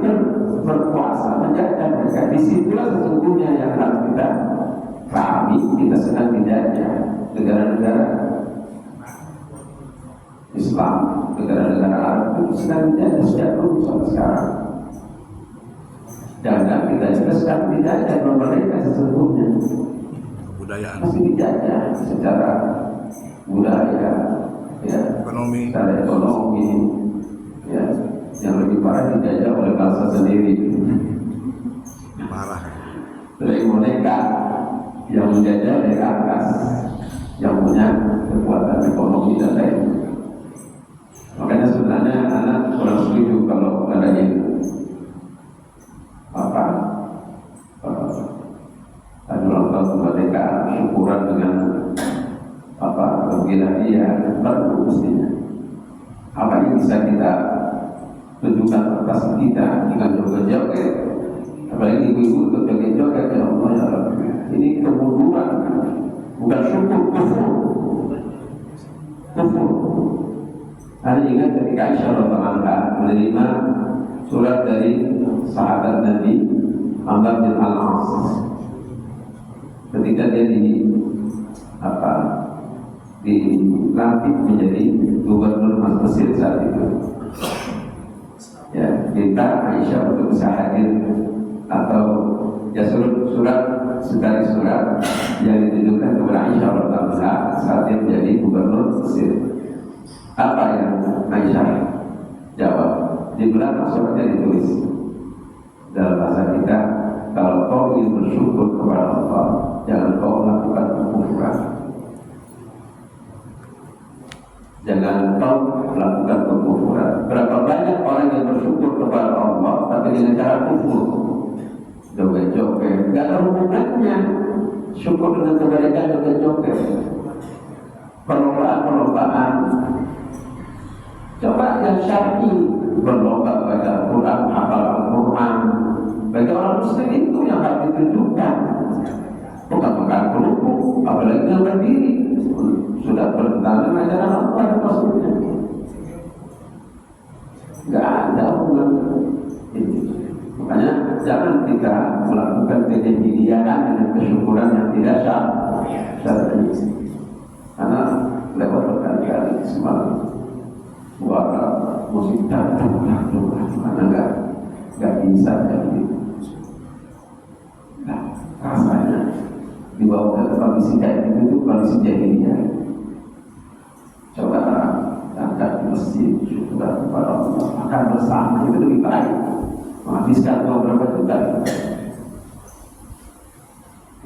berkuasa menjajah mereka. Disitulah sesungguhnya yang harus kita pahami, kita sedang dijajah negara-negara Islam, negara-negara Arab itu sedang dijajah sejak dulu sampai sekarang. Jangan kita juga sedang dijajah oleh mereka sesungguhnya. Budayaan. Masih dijajah secara budaya, ya, Ekonomi. secara ekonomi, ya, yang lebih parah dijajah oleh bangsa sendiri. Parah. Dari boneka yang menjajah dari atas, yang punya kekuatan ekonomi dan lain. Makanya sebenarnya anak kurang setuju kalau ada yang ulang tahun kemerdekaan syukuran dengan gembira, iya, baru mestinya. Apa yang bisa kita tunjukkan atas kita dengan joget-joget, apalagi ibu-ibu untuk joget-joget, ya Allah, ya Rabbi, ini kebodohan, bukan syukur, kufur. Ada ingat ketika Aisyah radhiyallahu anha menerima surat dari sahabat Nabi Amr bin Al-As ketika dia dilantik menjadi gubernur Mesir saat itu, ya, minta Aisyah untuk bisa hadir atau ya surat yang ditujukan kepada Aisyah radhiyallahu anha saat dia menjadi gubernur Mesir. Apa yang Aisyah jawab? Di belakang suratnya ditulis dalam bahasa kita, kalau kau ingin bersyukur kepada Allah, jangan kau melakukan kekufuran. Jangan kau melakukan kekufuran. Berapa banyak orang yang bersyukur kepada Allah tapi dengan cara kufur, joget-joget. Gak ada hubungannya syukur dengan kebaikan joget-joget, perlombaan. Coba yang syar'i, berlomba baca Al-Quran, hafal Al-Quran. Bagi orang muslim itu yang harus ditunjukkan, bukan makan kerupuk, apalagi yang berdiri sudah bertentangan ajaran Allah dan Rasulnya. Gak ada hubungan itu. Makanya jangan kita melakukan kejahilian dengan kesyukuran yang tidak syar'i. Karena lewat berkali-kali semalam suara musik karena nggak bisa jadi. Nah, rasanya dibawa ke kondisi kayak itu kondisi jahiliyah. Coba angkat di masjid syukur kepada Allah, makan bersama itu lebih baik, menghabiskan uang berapa juta.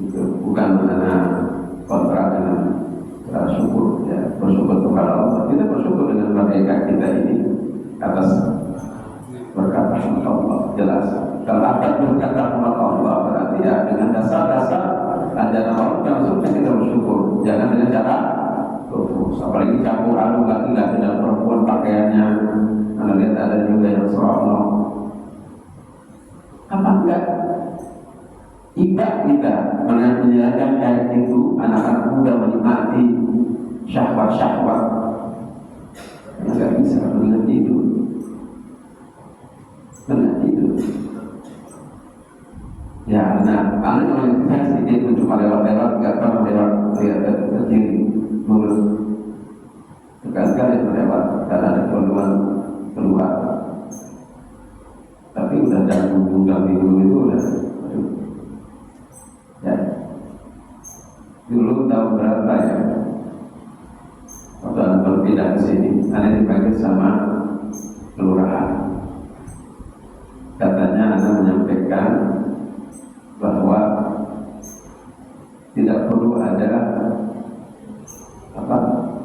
Itu bukan karena kontra dengan syukur, ya, bersyukur kepada Allah. Kita bersyukur dengan merdeka kita ini atas berkat rahmat Allah. Jelas kalau akan berkat rahmat Allah berarti ya dengan dasar-dasar ajaran Allah langsung kita bersyukur, jangan dengan cara kufur. Apalagi campur aduk laki-laki dan perempuan pakaiannya. Anda lihat ada juga yang seronok. Apa enggak iba kita menjalankan kayak itu, anak-anak muda menikmati syahwat-syahwat, enggak bisa dengan itu. Nah, karena kalau kita sedikit cuma lewat-lewat, nggak pernah lewat lihat ke kiri, lurus. Sekali-sekali lewat karena ada keperluan keluar. Tapi udah jangan undang minggu itu udah. Ya. Dulu tahun berapa ya? Waktu anda pindah ke sini, anda dipanggil sama kelurahan. Katanya anda menyampaikan bahwa tidak perlu ada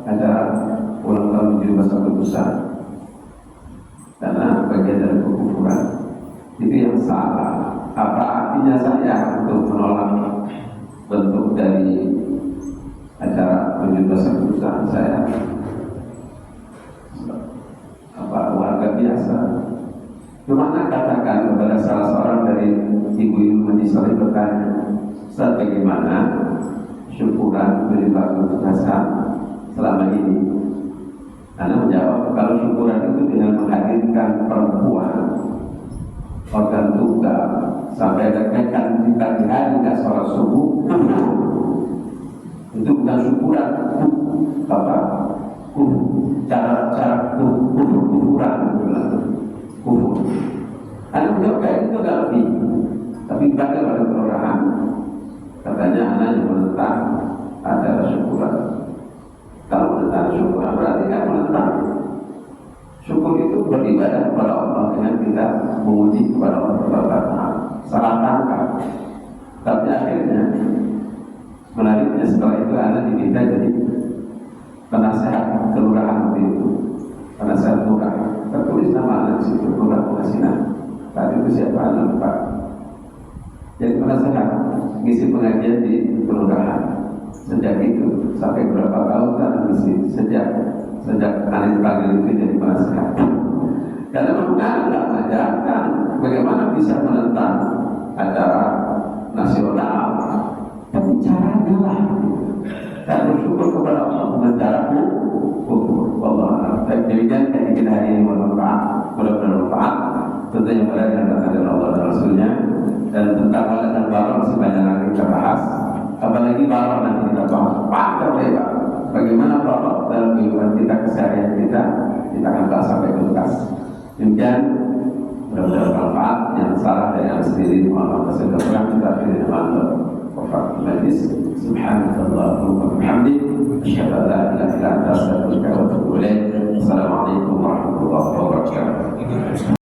acara ulang tahun di masa besar karena bagian dari kekufuran. Itu yang salah. Apa artinya saya untuk menolak bentuk dari acara 17 Agustus saya warga biasa? Cuma katakan kepada salah seorang dari ibu-ibu majlis saling bertanya, Ustaz, bagaimana syukuran 17 Agustus selama ini? Anda menjawab, kalau syukuran itu dengan menghadirkan perempuan organ tunggal sampai dekatkan di pagi hari nggak sholat subuh, itu bukan syukuran, cara kufuran, kufur. Anda menjawab kayak itu nggak lebih, tapi pada kelurahan katanya anak yang menentang ada syukuran. Kalau menentang syukuran berarti kan menentang. Syukur itu beribadah kepada Allah dengan kita memuji kepada Allah Taala. Salah tangkap. Tapi akhirnya menariknya setelah itu anak diminta jadi penasehat kelurahan waktu itu, penasehat lurah. Tertulis nama anak di situ, Lurah Pengasinan. Tadi itu siapa anak lupa. Jadi penasehat ngisi pengajian di kelurahan. Sejak itu sampai berapa tahun kan ngisi sejak anak dipanggil itu jadi penasehat. Karena mengajar mengajarkan bagaimana bisa menentang acara nasional, tapi caranya lah. Dan bersyukur kepada Allah dengan cara kufur. Allah. Demikian kayak kita hari ini bermanfaat, bermanfaat. Tentunya pada yang datang dari Allah dan Rasulnya. Dan tentang hal dan barang masih banyak lagi kita bahas. Apalagi barang nanti kita bahas. Panjang lebar. Bagaimana barang dalam kehidupan kita, keseharian kita akan bahas sampai tuntas. Demikian mudah-mudahan bermanfaat. Yang salah dari yang sendiri mohon maaf segala kurang kita akhiri dengan Allah. Wafatul majlis. Subhanallahumma wa bihamdik. Asyhadu an la ilaha illa anta astaghfiruka wa atubu ilaik. Assalamualaikum warahmatullahi wabarakatuh.